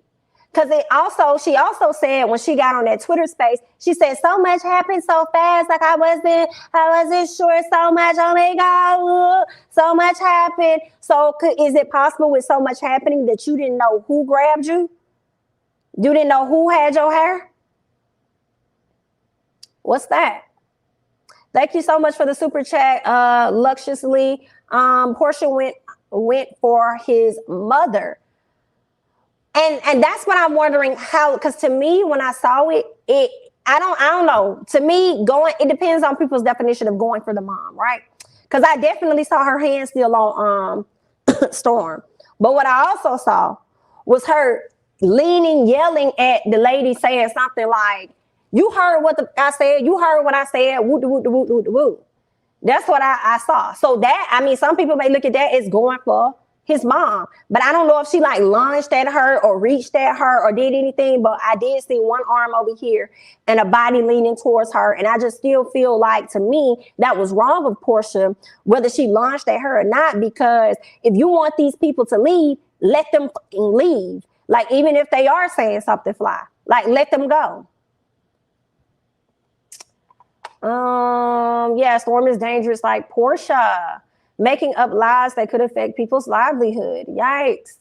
Because she also said when she got on that Twitter space, she said so much happened so fast, like I wasn't sure so much. Oh my God, so much happened. So is it possible with so much happening that you didn't know who grabbed you? You didn't know who had your hair? What's that? Thank you so much for the super chat, Luxuriously. Porsha went for his mother. And that's what I'm wondering how, because to me, when I saw it, I don't know. To me, it depends on people's definition of going for the mom, right? Because I definitely saw her hand still on Storm. But what I also saw was her leaning, yelling at the lady, saying something like, you heard what I said, you heard what I said, woo, woo, woo, woo, woo. That's what I saw. So some people may look at that as going for his mom, but I don't know if she like lunged at her or reached at her or did anything, but I did see one arm over here and a body leaning towards her. And I just still feel like, to me, that was wrong of Porsha, whether she launched at her or not, because if you want these people to leave, let them leave. Like, even if they are saying something fly, like, let them go. Yeah, Storm is dangerous like Porsha. Making up lies that could affect people's livelihood. Yikes.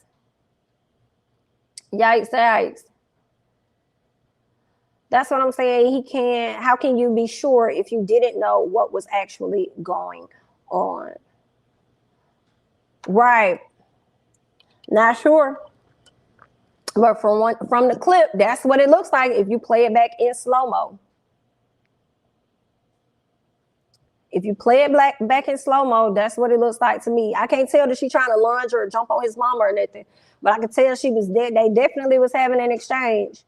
Yikes, yikes. That's what I'm saying. How can you be sure if you didn't know what was actually going on? Right. Not sure. But from the clip, that's what it looks like if you play it back in slow-mo. If you play it back in slow-mo, that's what it looks like to me. I can't tell that she's trying to lunge or jump on his mama or nothing, but I can tell she was dead. They definitely was having an exchange.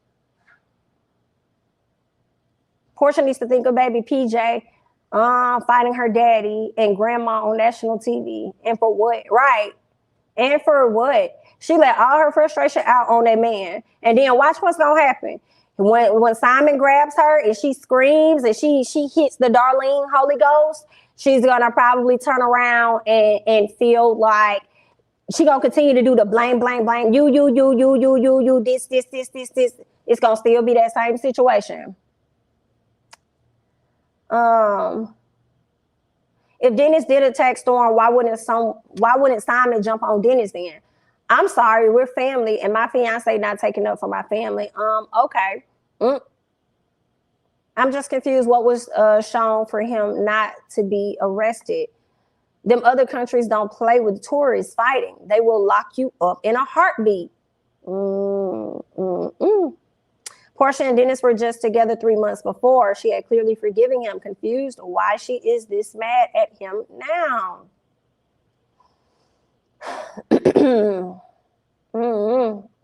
Porsha needs to think of baby PJ fighting her daddy and grandma on national TV. And for what? Right. And for what? She let all her frustration out on that man. And then watch what's going to happen. When Simon grabs her and she screams and she hits the Darlene Holy Ghost, she's going to probably turn around and feel like she gonna continue to do the blame. You, this. It's gonna still be that same situation. If Dennis did attack Storm, why wouldn't Simon jump on Dennis then? I'm sorry, we're family, and my fiance not taking up for my family. Okay. I'm just confused what was shown for him not to be arrested. Them other countries don't play with tourists fighting. They will lock you up in a heartbeat. Porsha and Dennis were just together 3 months before. She had clearly forgiven him, confused why she is this mad at him now.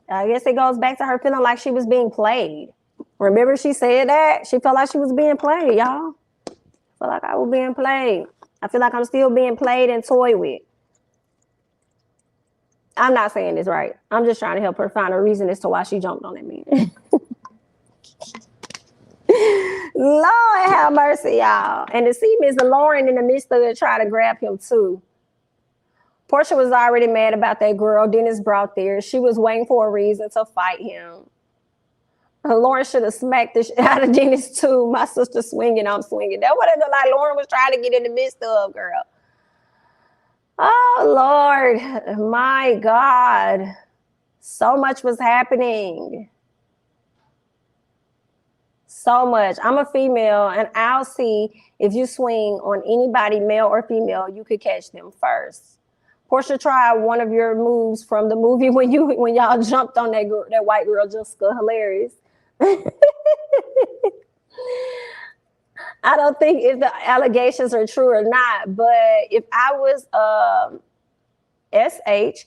I guess it goes back to her feeling like she was being played. Remember she said that? She felt like she was being played, y'all. I feel like I was being played. I feel like I'm still being played and toyed with. I'm not saying this right. I'm just trying to help her find a reason as to why she jumped on that man. Lord have mercy, y'all. And to see Ms. Lauren in the midst of it try to grab him too. Porsha was already mad about that girl Dennis brought there. She was waiting for a reason to fight him. Lauren should have smacked the shit out of Dennis too. My sister swinging, I'm swinging. That's what it looked like Lauren was trying to get in the midst of, girl. Oh, Lord. My God. So much was happening. So much. I'm a female, and I'll see if you swing on anybody, male or female, you could catch them first. Porsha tried one of your moves from the movie when y'all jumped on that white girl, Jessica. Hilarious. I don't think if the allegations are true or not, but if I was SH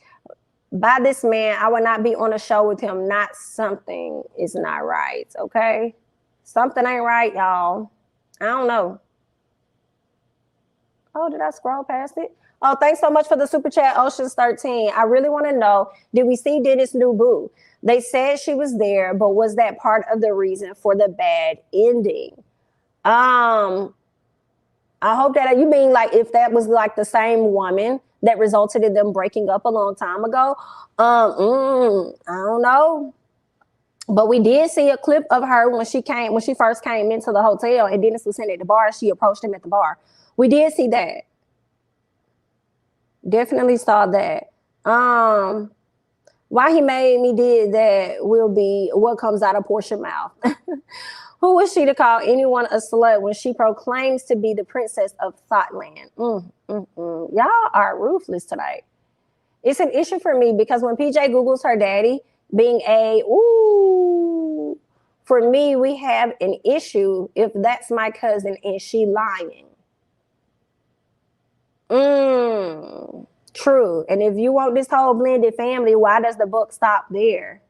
by this man, I would not be on a show with him. Not something is not right, okay? Something ain't right, y'all. I don't know. Oh, did I scroll past it? Oh, thanks so much for the super chat, Oceans 13. I really want to know, did we see Dennis' new boo? They said she was there, but was that part of the reason for the bad ending? I hope that you mean like if that was like the same woman that resulted in them breaking up a long time ago. I don't know. But we did see a clip of her when she first came into the hotel and Dennis was sitting at the bar. She approached him at the bar. We did see that. Definitely saw that. Why he made me did that will be what comes out of Porsha's mouth. Who was she to call anyone a slut when she proclaims to be the princess of Thoughtland? Y'all are ruthless tonight. It's an issue for me because when PJ Googles her daddy being for me, we have an issue if that's my cousin and she lying. True. And if you want this whole blended family, why does the book stop there?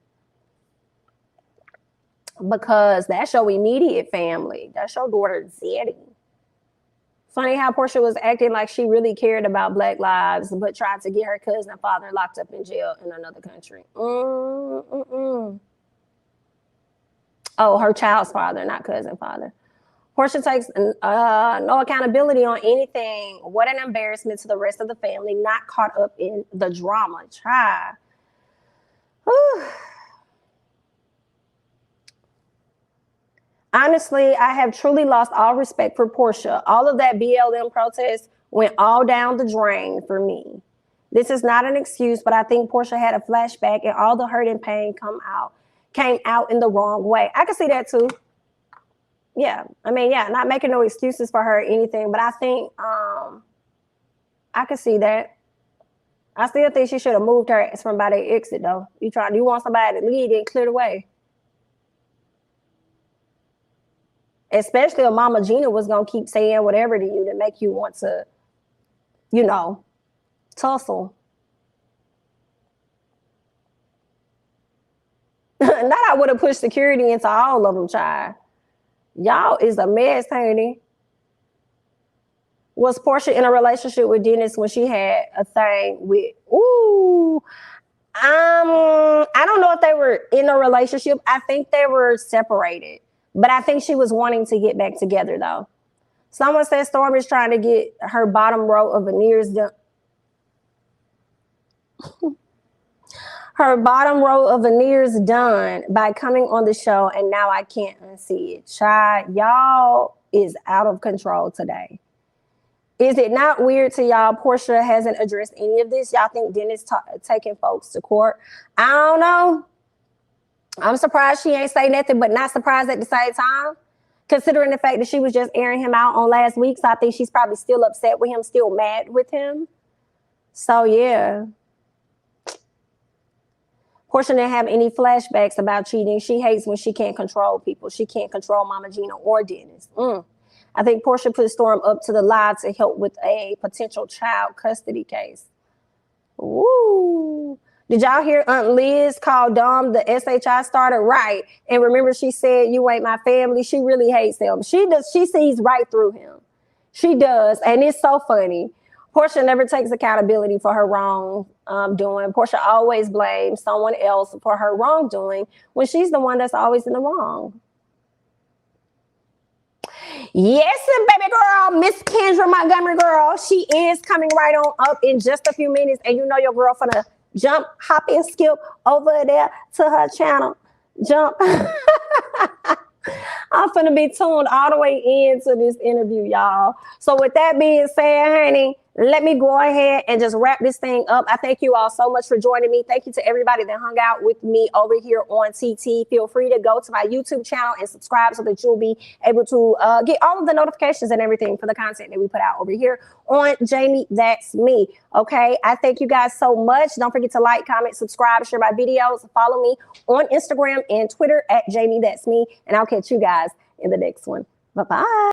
Because that's your immediate family. That's your daughter, Zeddy. Funny how Porsha was acting like she really cared about Black lives, but tried to get her cousin and father locked up in jail in another country. Oh, her child's father, not cousin father. Porsha takes no accountability on anything. What an embarrassment to the rest of the family, not caught up in the drama. Try. Honestly, I have truly lost all respect for Porsha. All of that BLM protest went all down the drain for me. This is not an excuse, but I think Porsha had a flashback and all the hurt and pain came out in the wrong way. I can see that too. Yeah, I mean, yeah, not making no excuses for her or anything, but I think I can see that. I still think she should have moved her ass from by the exit though. You want somebody to lead and clear the way. Especially if Mama Gina was gonna keep saying whatever to you to make you want to, tussle. Not I would have pushed security into all of them, child. Y'all is a mess, honey. Was Porsha in a relationship with Dennis when she had a thing with? I don't know if they were in a relationship. I think they were separated, but I think she was wanting to get back together though. Someone said Storm is trying to get her bottom row of veneers done. Her bottom row of veneers done by coming on the show, and now I can't unsee it. Child, y'all is out of control today. Is it not weird to y'all Porsha hasn't addressed any of this? Y'all think Dennis taking folks to court? I don't know. I'm surprised she ain't say nothing, but not surprised at the same time, considering the fact that she was just airing him out on last week. So I think she's probably still upset with him, still mad with him. So yeah. Porsha didn't have any flashbacks about cheating. She hates when she can't control people. She can't control Mama Gina or Dennis. I think Porsha put Storm up to the lie to help with a potential child custody case. Woo. Did y'all hear Aunt Liz call Dom the SHI starter? Right. And remember she said, you ain't my family. She really hates him. She sees right through him. She does. And it's so funny. Porsha never takes accountability for her wrongdoing. Porsha always blames someone else for her wrongdoing when she's the one that's always in the wrong. Yes, baby girl, Miss Kendra Montgomery girl. She is coming right on up in just a few minutes. And you know your girl finna jump, hop, and skip over there to her channel. Jump. I'm finna be tuned all the way into this interview, y'all. So with that being said, honey, let me go ahead and just wrap this thing up. I thank you all so much for joining me. Thank you to everybody that hung out with me over here on TT. Feel free to go to my YouTube channel and subscribe so that you'll be able to get all of the notifications and everything for the content that we put out over here on Jamie That's Me. Okay, I thank you guys so much. Don't forget to like, comment, subscribe, share my videos. Follow me on Instagram and Twitter at Jamie That's Me. And I'll catch you guys in the next one. Bye-bye.